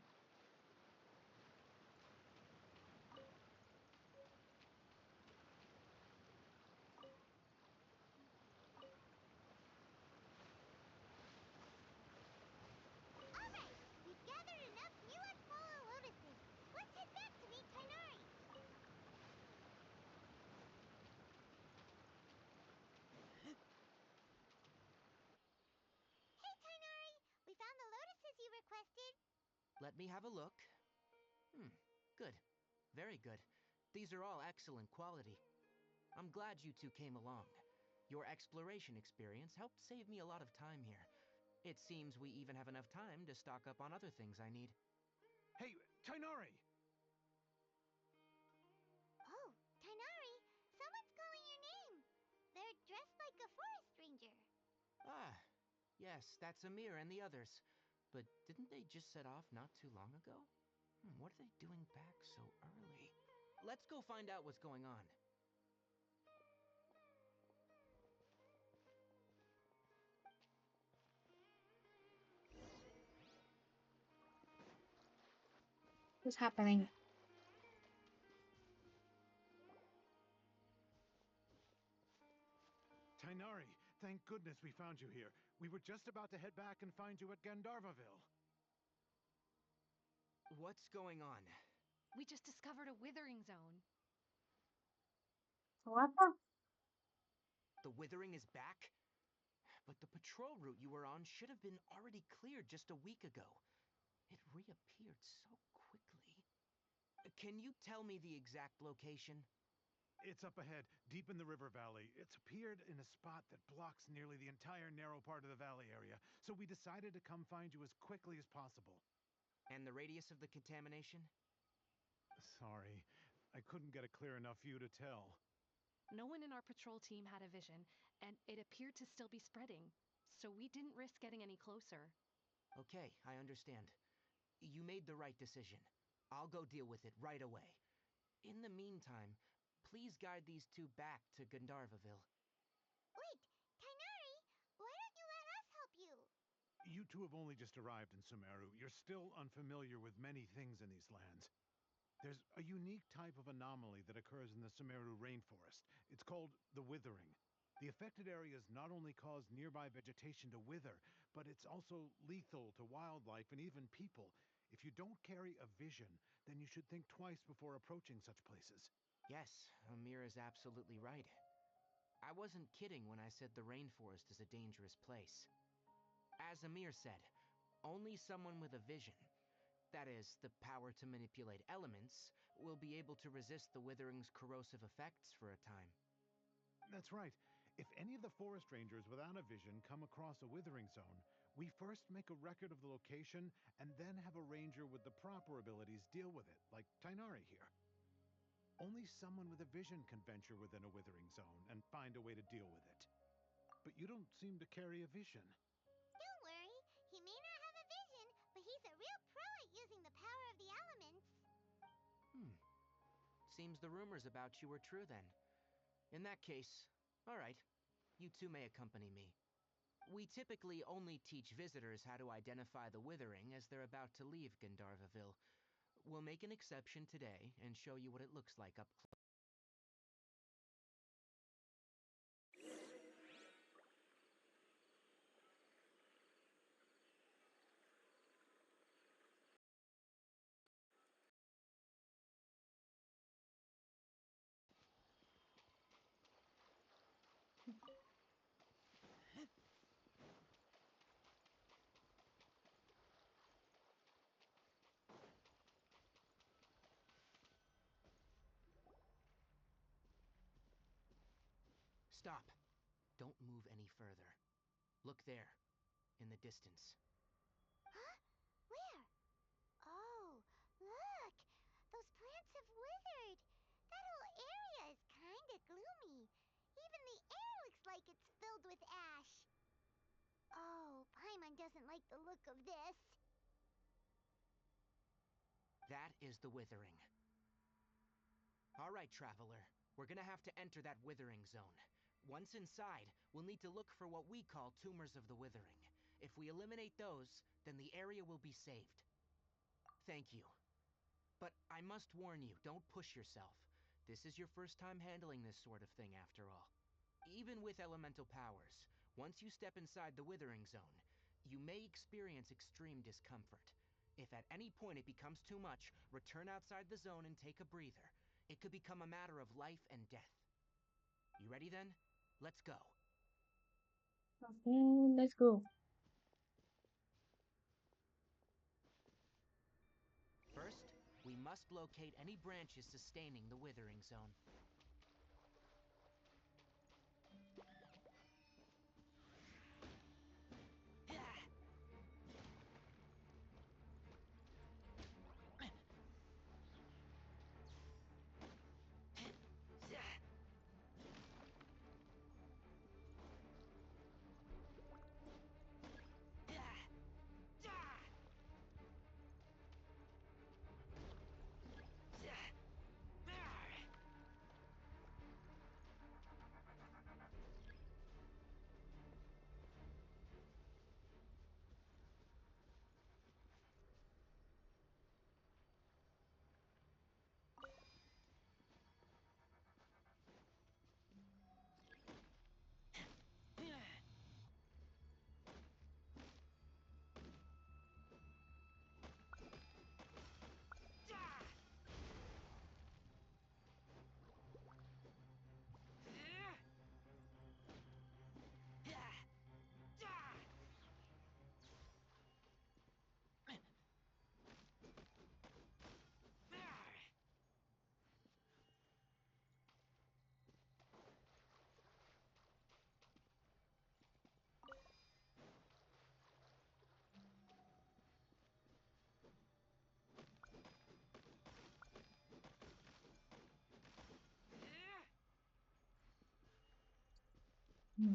Alright, we've gathered enough Nilotpala lotuses. Let's head back to meet Tainari. Hey Tainari, we found the lotuses you requested. Let me have a look. Good. Very good. These are all excellent quality. I'm glad you two came along. Your exploration experience helped save me a lot of time here. It seems we even have enough time to stock up on other things I need. Hey, Tainari! Oh, Tainari, someone's calling your name. They're dressed like a forest ranger. Ah, yes, that's Amir and the others. But didn't they just set off not too long ago? What are they doing back so early? Let's go find out what's going on. What's happening? Tainari, thank goodness we found you here. We were just about to head back and find you at Gandharvaville. What's going on? We just discovered a withering zone. What the? The Withering is back? But the patrol route you were on should have been already cleared just a week ago. It reappeared so quickly. Can you tell me the exact location? It's up ahead, deep in the river valley. It's appeared in a spot that blocks nearly the entire narrow part of the valley area, so we decided to come find you as quickly as possible. And the radius of the contamination? Sorry, I couldn't get a clear enough view to tell. No one in our patrol team had a vision, and it appeared to still be spreading. So we didn't risk getting any closer. Okay, I understand. You made the right decision. I'll go deal with it right away. In the meantime, please guide these two back to Gandharvaville. Wait, Tainari, why don't you let us help you? You two have only just arrived in Sumeru. You're still unfamiliar with many things in these lands. There's a unique type of anomaly that occurs in the Sumeru rainforest. It's called the withering. The affected areas not only cause nearby vegetation to wither, but it's also lethal to wildlife and even people. If you don't carry a vision, then you should think twice before approaching such places. Yes, Amir is absolutely right. I wasn't kidding when I said the rainforest is a dangerous place. As Amir said, only someone with a vision, that is, the power to manipulate elements, will be able to resist the withering's corrosive effects for a time. That's right. If any of the forest rangers without a vision come across a withering zone, we first make a record of the location and then have a ranger with the proper abilities deal with it, like Tainari here. Only someone with a vision can venture within a withering zone and find a way to deal with it. But you don't seem to carry a vision. Don't worry, he may not have a vision, but he's a real pro at using the power of the elements. Hmm. Seems the rumors about you were true then. In that case, alright, you two may accompany me. We typically only teach visitors how to identify the withering as they're about to leave Gandharvaville. We'll make an exception today and show you what it looks like up close. Stop. Don't move any further. Look there, in the distance. Huh? Where? Oh, look! Those plants have withered! That whole area is kinda gloomy. Even the air looks like it's filled with ash. Oh, Paimon doesn't like the look of this. That is the withering. Alright, traveler. We're gonna have to enter that withering zone. Once inside, we'll need to look for what we call tumors of the withering. If we eliminate those, then the area will be saved. Thank you. But I must warn you, don't push yourself. This is your first time handling this sort of thing, after all. Even with elemental powers, once you step inside the withering zone, you may experience extreme discomfort. If at any point it becomes too much, return outside the zone and take a breather. It could become a matter of life and death. You ready then? Let's go. Okay, let's go. First, we must locate any branches sustaining the withering zone. Hmm.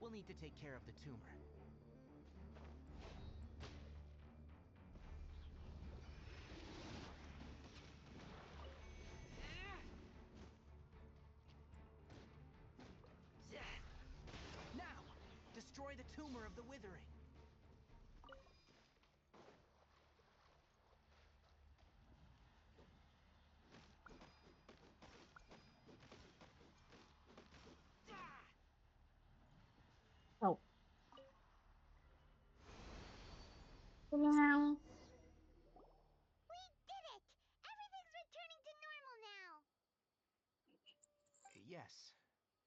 we'll need to take care of the tumor. Now, destroy the tumor of the withering. Oh. Well, We did it! Everything's returning to normal now! Yes.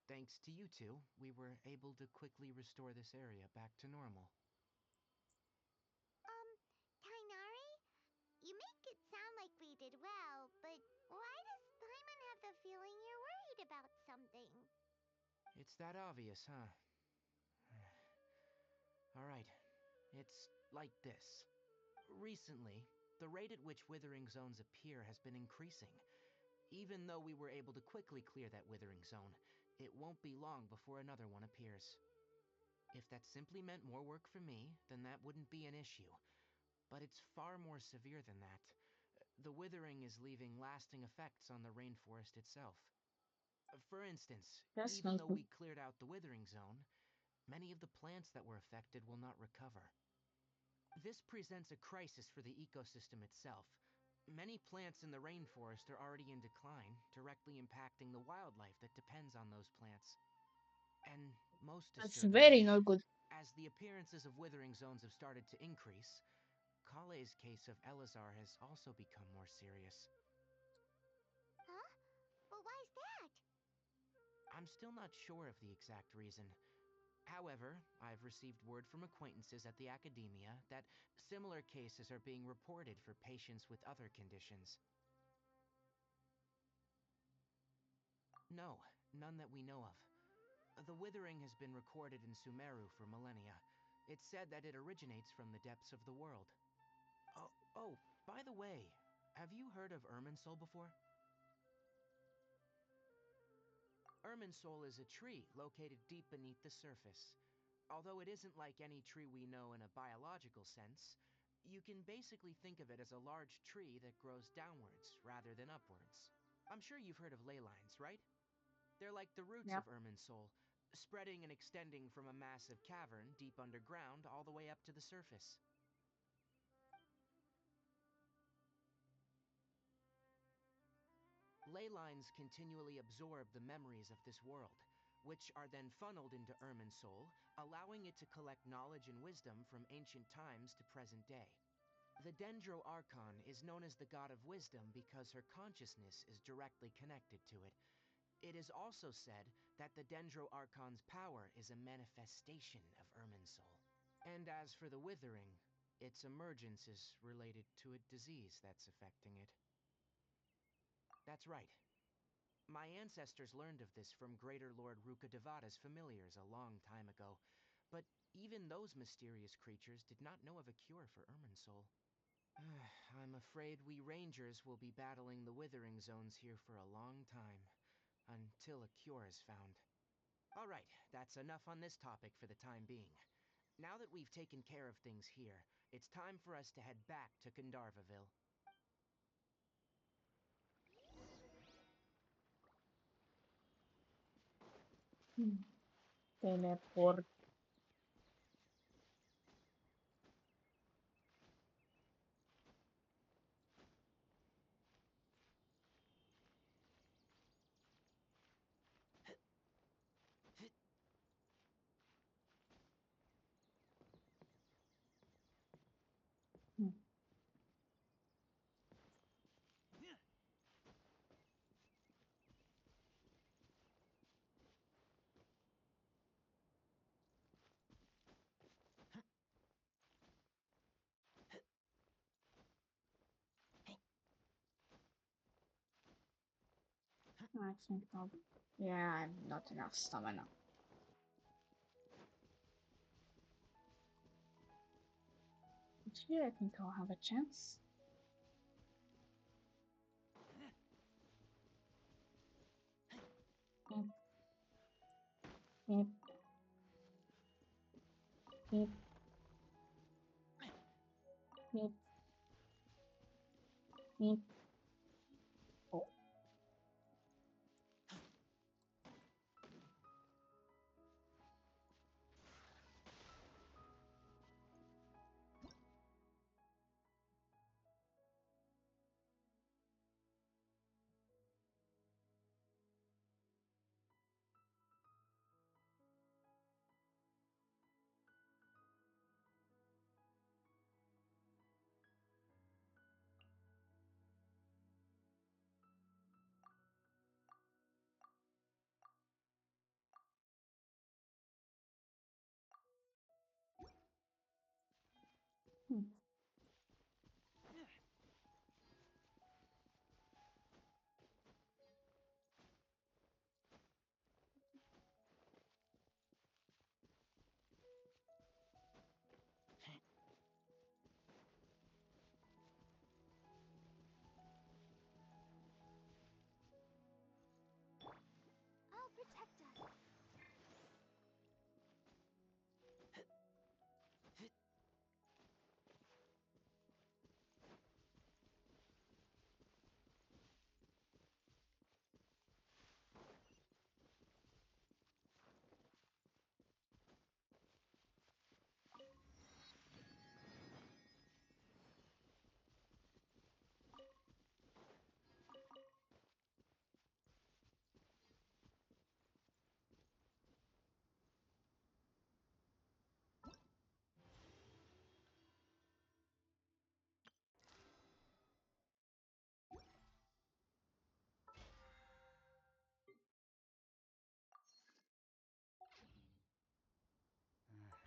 Thanks to you two, we were able to quickly restore this area back to normal. Tainari? You make it sound like we did well, but why does Paimon have the feeling you're worried about something? It's that obvious, huh? Alright, it's like this. Recently, the rate at which withering zones appear has been increasing. Even though we were able to quickly clear that withering zone, it won't be long before another one appears. If that simply meant more work for me, then that wouldn't be an issue. But it's far more severe than that. The withering is leaving lasting effects on the rainforest itself. For instance, that's even not though good. we cleared out the withering zone, many of the plants that were affected will not recover. This presents a crisis for the ecosystem itself. Many plants in the rainforest are already in decline, directly impacting the wildlife that depends on those plants. And most That's very disturbingly, not good. as the appearances of withering zones have started to increase, Kale's case of Elazar has also become more serious. Huh? But why's that? I'm still not sure of the exact reason. However, I've received word from acquaintances at the academia that similar cases are being reported for patients with other conditions. No, none that we know of. The withering has been recorded in Sumeru for millennia. It's said that it originates from the depths of the world. Oh, by the way, have you heard of Irminsul before? Irminsul is a tree located deep beneath the surface. Although it isn't like any tree we know in a biological sense, you can basically think of it as a large tree that grows downwards rather than upwards. I'm sure you've heard of ley lines, right? They're like the roots Yep. of Irminsul, spreading and extending from a massive cavern deep underground all the way up to the surface. Ley lines continually absorb the memories of this world, which are then funneled into Irminsul, allowing it to collect knowledge and wisdom from ancient times to present day. The Dendro Archon is known as the god of wisdom because her consciousness is directly connected to it. It is also said that the Dendro Archon's power is a manifestation of Irminsul. And as for the Withering, its emergence is related to a disease that's affecting it. That's right. My ancestors learned of this from Greater Lord Rukkhadevata's familiars a long time ago, but even those mysterious creatures did not know of a cure for Irminsul. I'm afraid we rangers will be battling the withering zones here for a long time, until a cure is found. Alright, that's enough on this topic for the time being. Now that we've taken care of things here, it's time for us to head back to Gandharvaville. Hmm. Teleport. Hmm. I think not. Yeah, I have not enough stamina. But here I think I'll have a chance. Yep. Yep. Meep, meep, meep. Oh. Hmm. I'll protect us.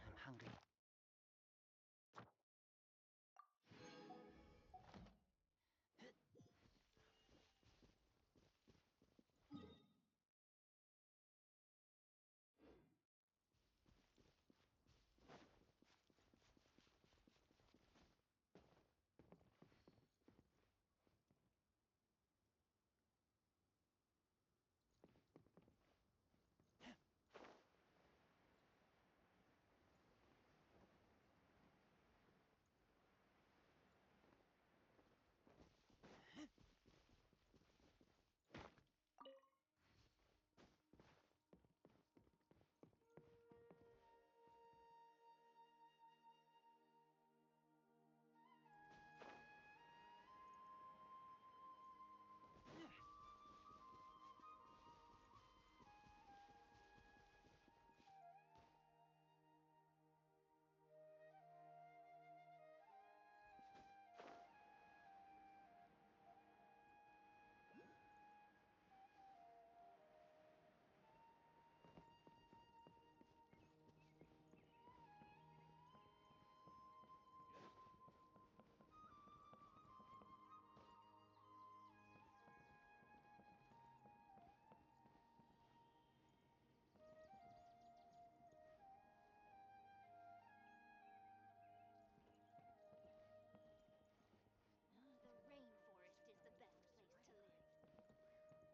I'm hungry. The rainforest is the best place to live. For the next interview, I think we'll start with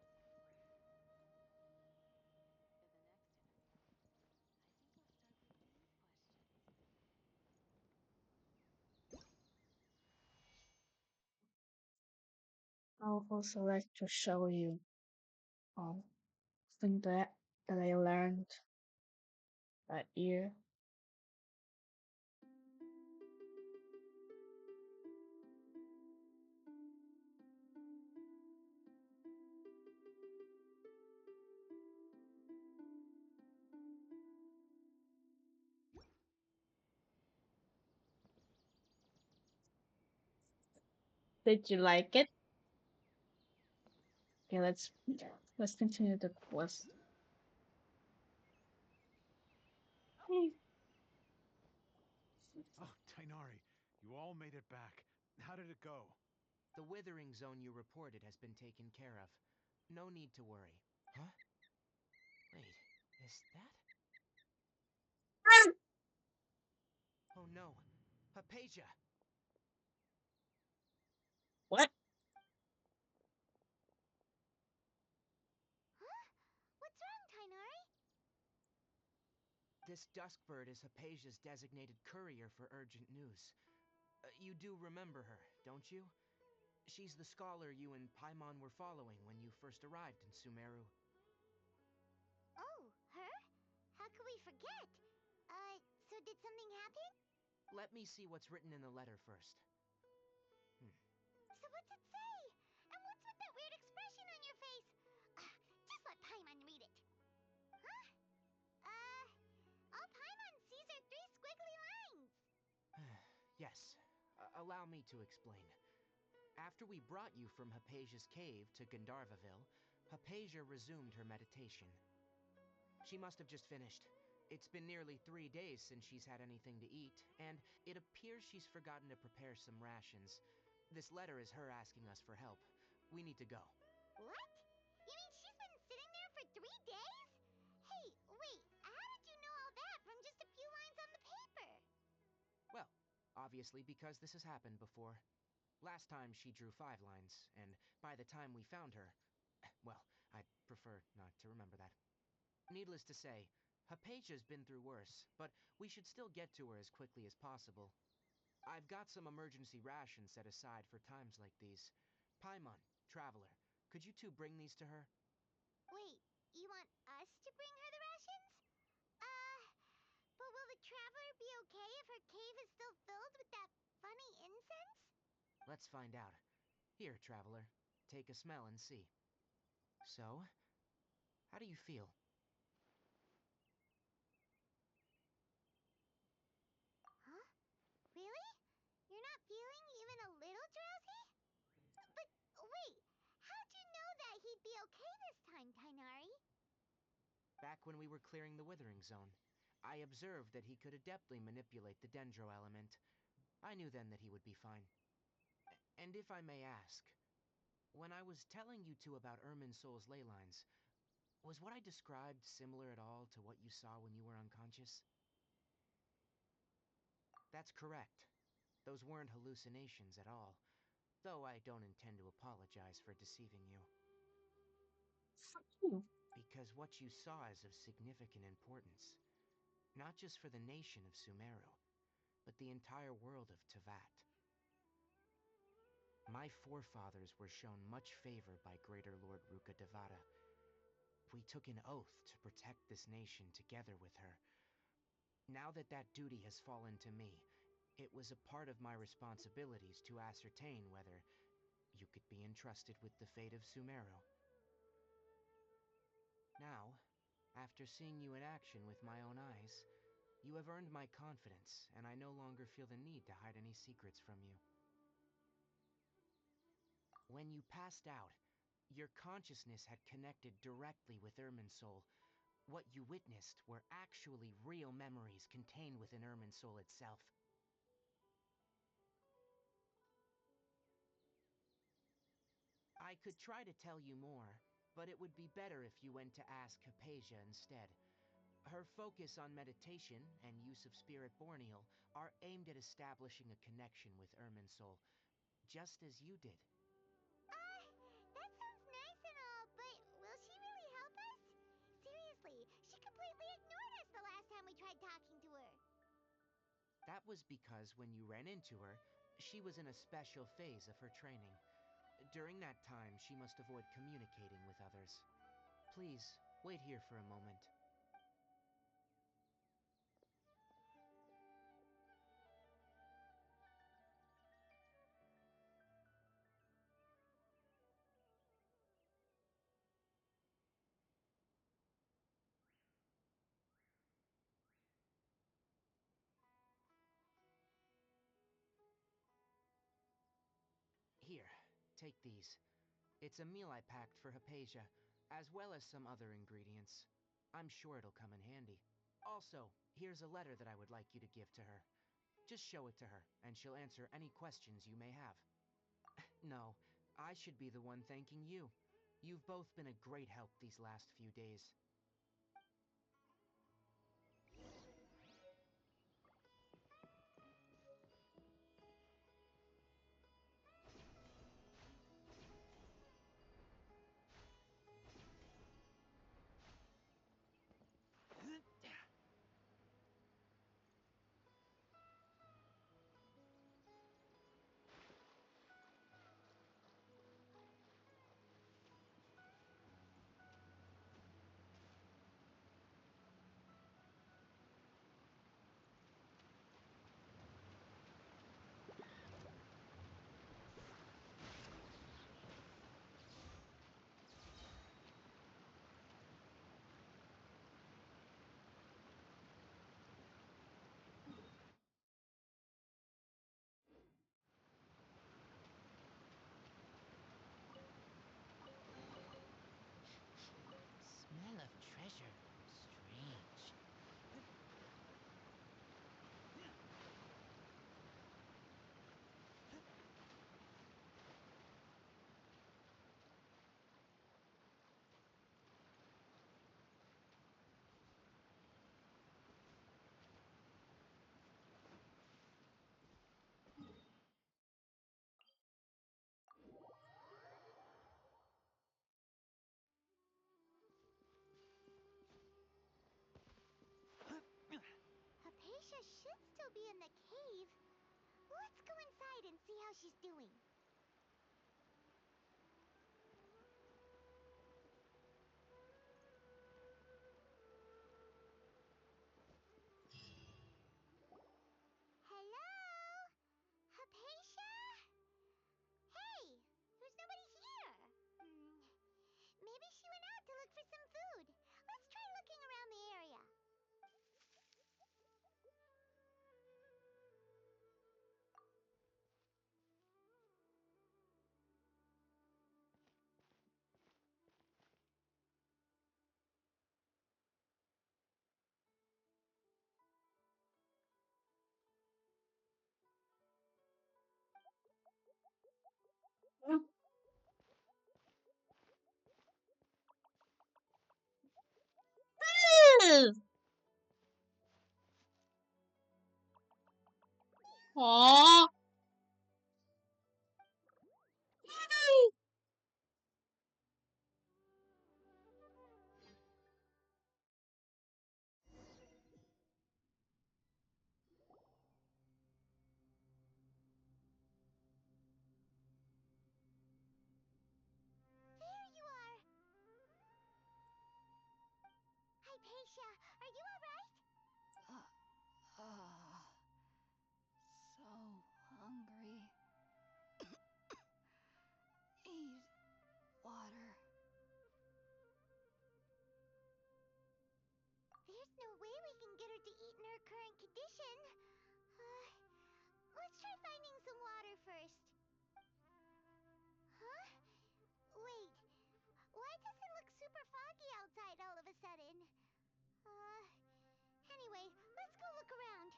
these questions. I'll also like to show you um thing that I learned that year. Did you like it? Okay, let's continue the quest. Hmm. Oh, Tainari, you all made it back. How did it go? The withering zone you reported has been taken care of. No need to worry. Huh? Wait, is that? Oh no, Hypatia! What? Huh? What's wrong, Tainari? This Duskbird is Hypatia's designated courier for urgent news. You do remember her, don't you? She's the scholar you and Paimon were following when you first arrived in Sumeru. Oh, her? How could we forget? So did something happen? Let me see what's written in the letter first. So what's it say? And what's with that weird expression on your face? Just let Paimon read it. Huh? All Paimon sees are 3 squiggly lines. Yes, allow me to explain. After we brought you from Hypatia's cave to Gandharvaville, Hypatia resumed her meditation. She must have just finished. It's been nearly 3 days since she's had anything to eat, and it appears she's forgotten to prepare some rations. This letter is her asking us for help. We need to go. What? You mean she's been sitting there for 3 days? Hey, wait, how did you know all that from just a few lines on the paper? Well, obviously because this has happened before. Last time she drew 5 lines, and by the time we found her, well, I'd prefer not to remember that. Needless to say, Hypatia's been through worse, but we should still get to her as quickly as possible. I've got some emergency rations set aside for times like these. Paimon, Traveler, could you two bring these to her? Wait, you want us to bring her the rations? But will the traveler be okay if her cave is still filled with that funny incense? Let's find out. Here, Traveler, take a smell and see. So, how do you feel? Huh? Really? You're not feeling even a little drowsy? But wait, how'd you know that he'd be okay this time, Tainari? Back when we were clearing the Withering Zone, I observed that he could adeptly manipulate the Dendro element. I knew then that he would be fine. And if I may ask, when I was telling you two about Irminsol's ley lines, was what I described similar at all to what you saw when you were unconscious? That's correct. Those weren't hallucinations at all, though I don't intend to apologize for deceiving you. Fuck you. Because what you saw is of significant importance, not just for the nation of Sumeru, but the entire world of Tevat. My forefathers were shown much favor by Greater Lord Rukkhadevata. We took an oath to protect this nation together with her. Now that that duty has fallen to me, it was a part of my responsibilities to ascertain whether you could be entrusted with the fate of Sumeru. Now, after seeing you in action with my own eyes, you have earned my confidence, and I no longer feel the need to hide any secrets from you. When you passed out, your consciousness had connected directly with Irminsul. What you witnessed were actually real memories contained within Irminsul itself. I could try to tell you more, but it would be better if you went to ask Hypatia instead. Her focus on meditation and use of Spirit Borneal are aimed at establishing a connection with Irminsul, just as you did. That sounds nice and all, but will she really help us? Seriously, she completely ignored us the last time we tried talking to her. That was because when you ran into her, she was in a special phase of her training. During that time, she must avoid communicating with others. Please, wait here for a moment. Here, take these. It's a meal I packed for Hypatia, as well as some other ingredients. I'm sure it'll come in handy. Also, here's a letter that I would like you to give to her. Just show it to her, and she'll answer any questions you may have. No, I should be the one thanking you. You've both been a great help these last few days. go inside and see how she's doing. Hello? Hypatia? Hey, there's nobody here. Maybe she went out to look for some food. Let's try looking around the area. Aw. There you are. Hypatia, are you alright? So hungry. Eat water. There's no way we can get her to eat in her current condition. Let's try finding some water first. Huh? Wait, why does it look super foggy outside all of a sudden? Anyway, let's go look around.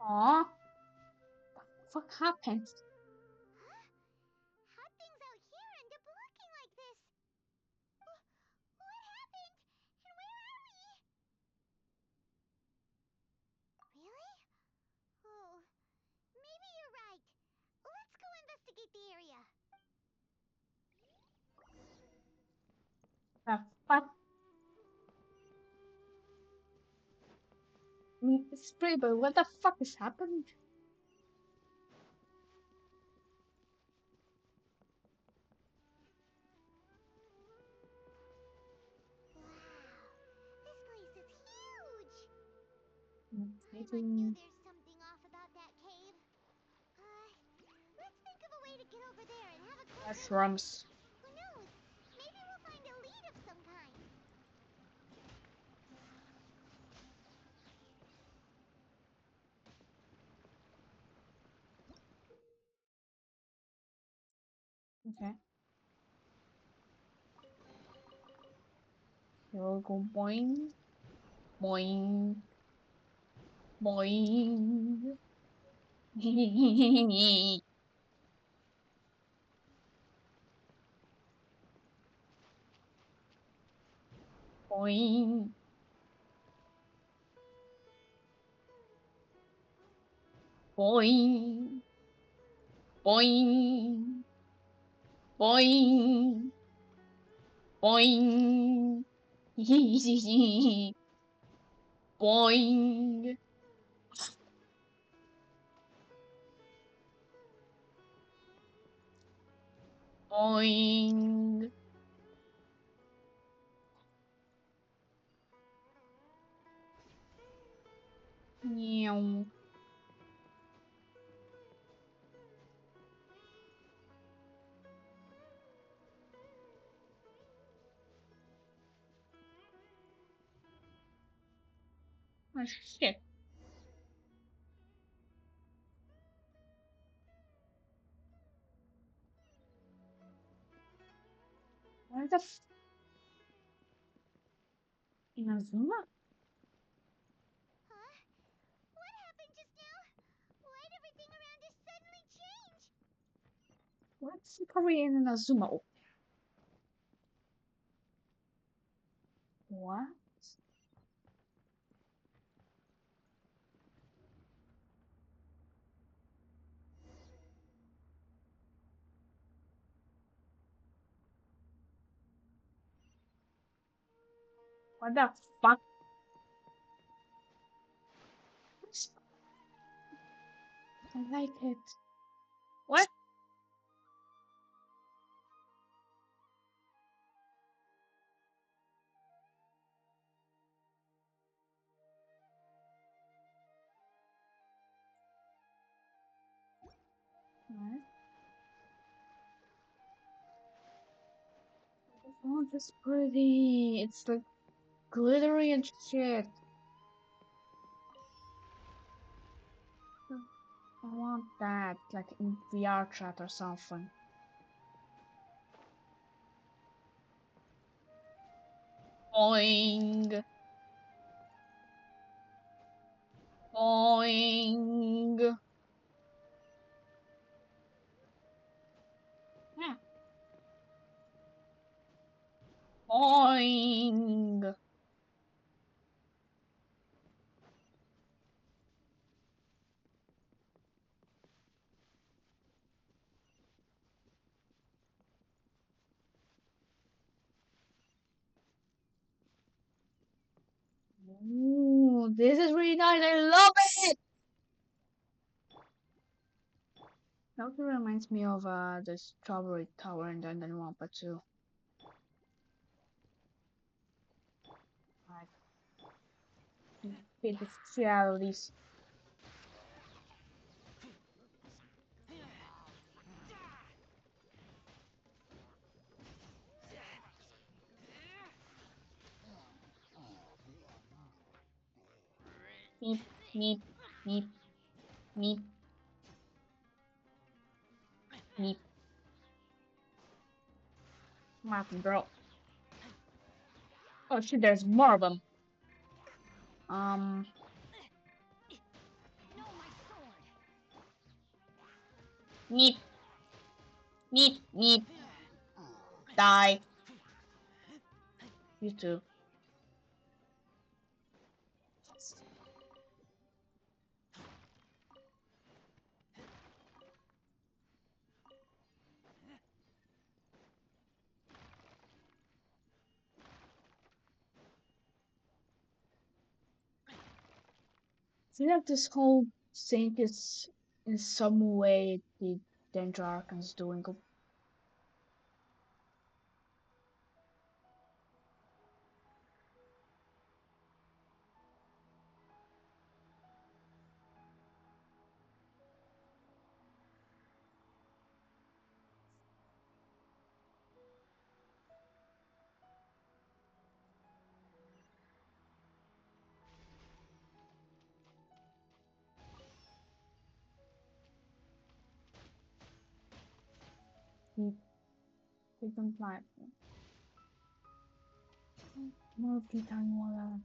Aw. What happened? Huh? How'd things out here end up looking like this? What happened? And where are we? Really? Oh, maybe you're right. Let's go investigate the area. The fuck? I mean, it's pretty, but what the fuck is happening? Wow, this place is huge. I Paimon knew think there's something off about that cave. Let's think of a way to get over there and have a closer look. mushrooms. Who knows? Maybe we'll find a lead of some kind. Okay. Here we go. Boing. Boing. Boing. Boing. Boing. Boing. Boing. Boing. Boing. Boing. Meow. Oh shit. Where the f- Inazuma? Huh? What happened just now? Why'd everything around us suddenly change? What's Korean Inazuma? Oh, what? What the fuck? I like it. What? What? The font is pretty. It's like glittery and shit. I want that, like in VR chat or something. Boing. Boing. Yeah. Boing. Ooh, this is really nice. I love it. It also reminds me of the Strawberry Tower in Danganronpa too. Like, the bestialities. Meep, meep, meep, meep, meep. Martin, girl. Oh shit, there's more of them. Meep, meep, meep. Die. You too. I feel like this whole thing is in some way the Danger Arkan's doing. He doesn't like more free time wala.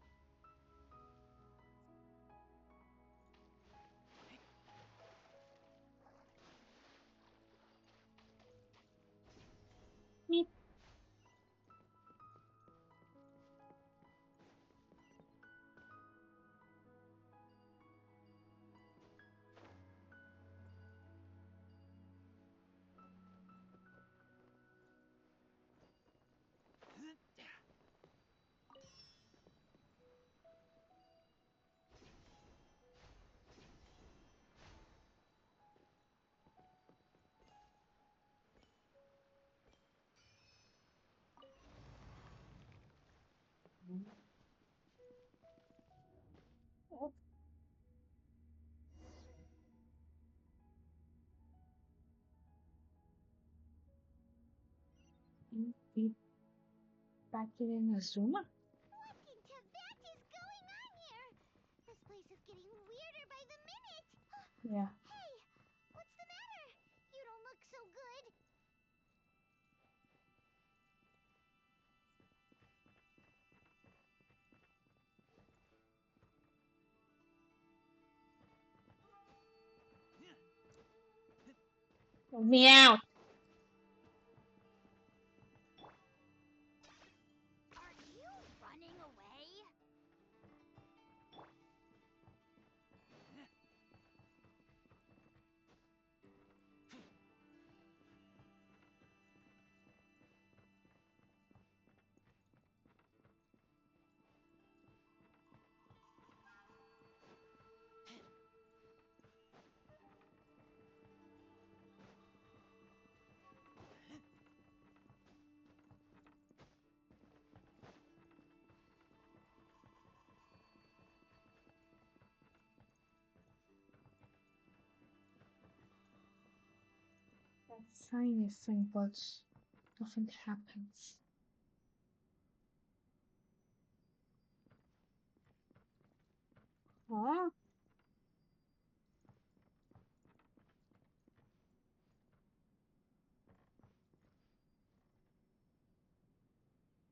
Meep. Oh, meep. Back in Azuma? What in Tibet is going on here? This place is getting weirder by the minute. Yeah. Hey, what's the matter? You don't look so good. Let me out. Are you running away? Tiny thing, but nothing happens. Huh?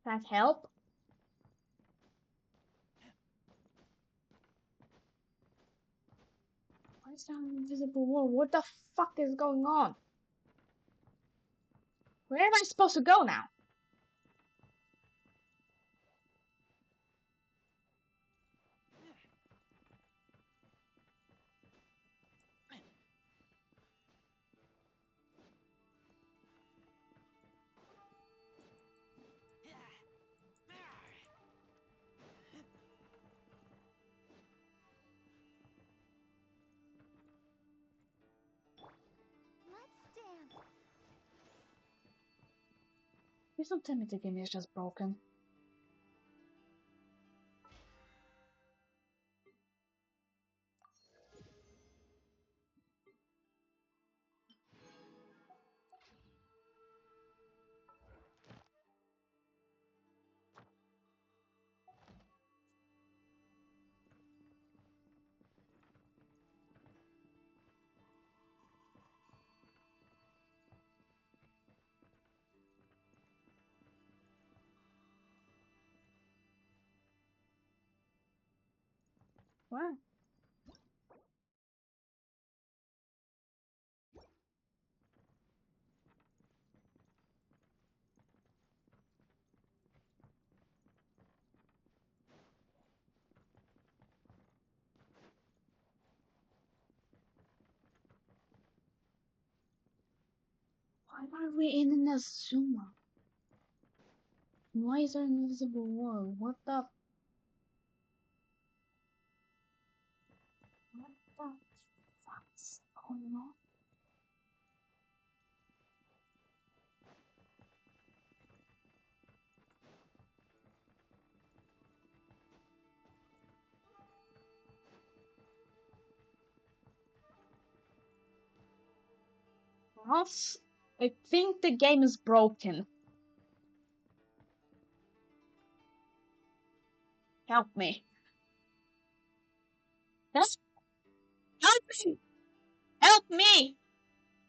That help? Why is there an invisible wall? What the fuck is going on? Where am I supposed to go now? Let's dance. Please don't tell me the game is just broken. What? Why are we in an Azuma? Why is there an invisible wall? What the fuck's going on? Ross, I think the game is broken. Help me. Help, help me! Help me!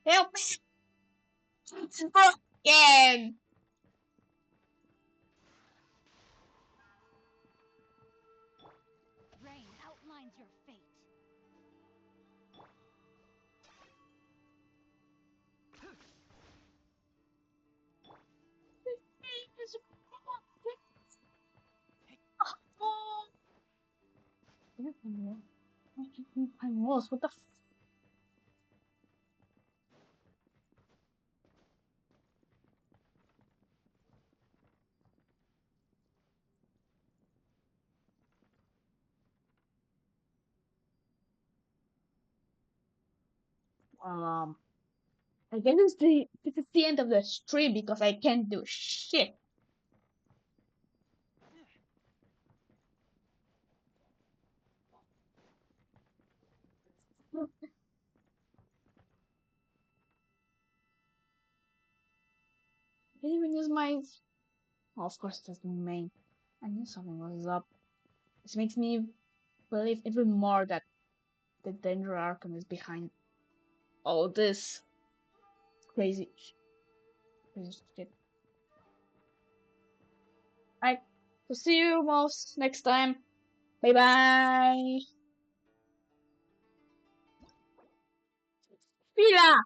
Help me! It's broken! Rain outlines your fate. It's broken. Oh. I'm lost. What the I guess this is the end of the stream because I can't do shit. I didn't even use my. Oh, of course, that's the main. I knew something was up. This makes me believe even more that the Danger Arkham is behind all this crazy, crazy shit. Alright, so see you most next time. Bye bye. Fila!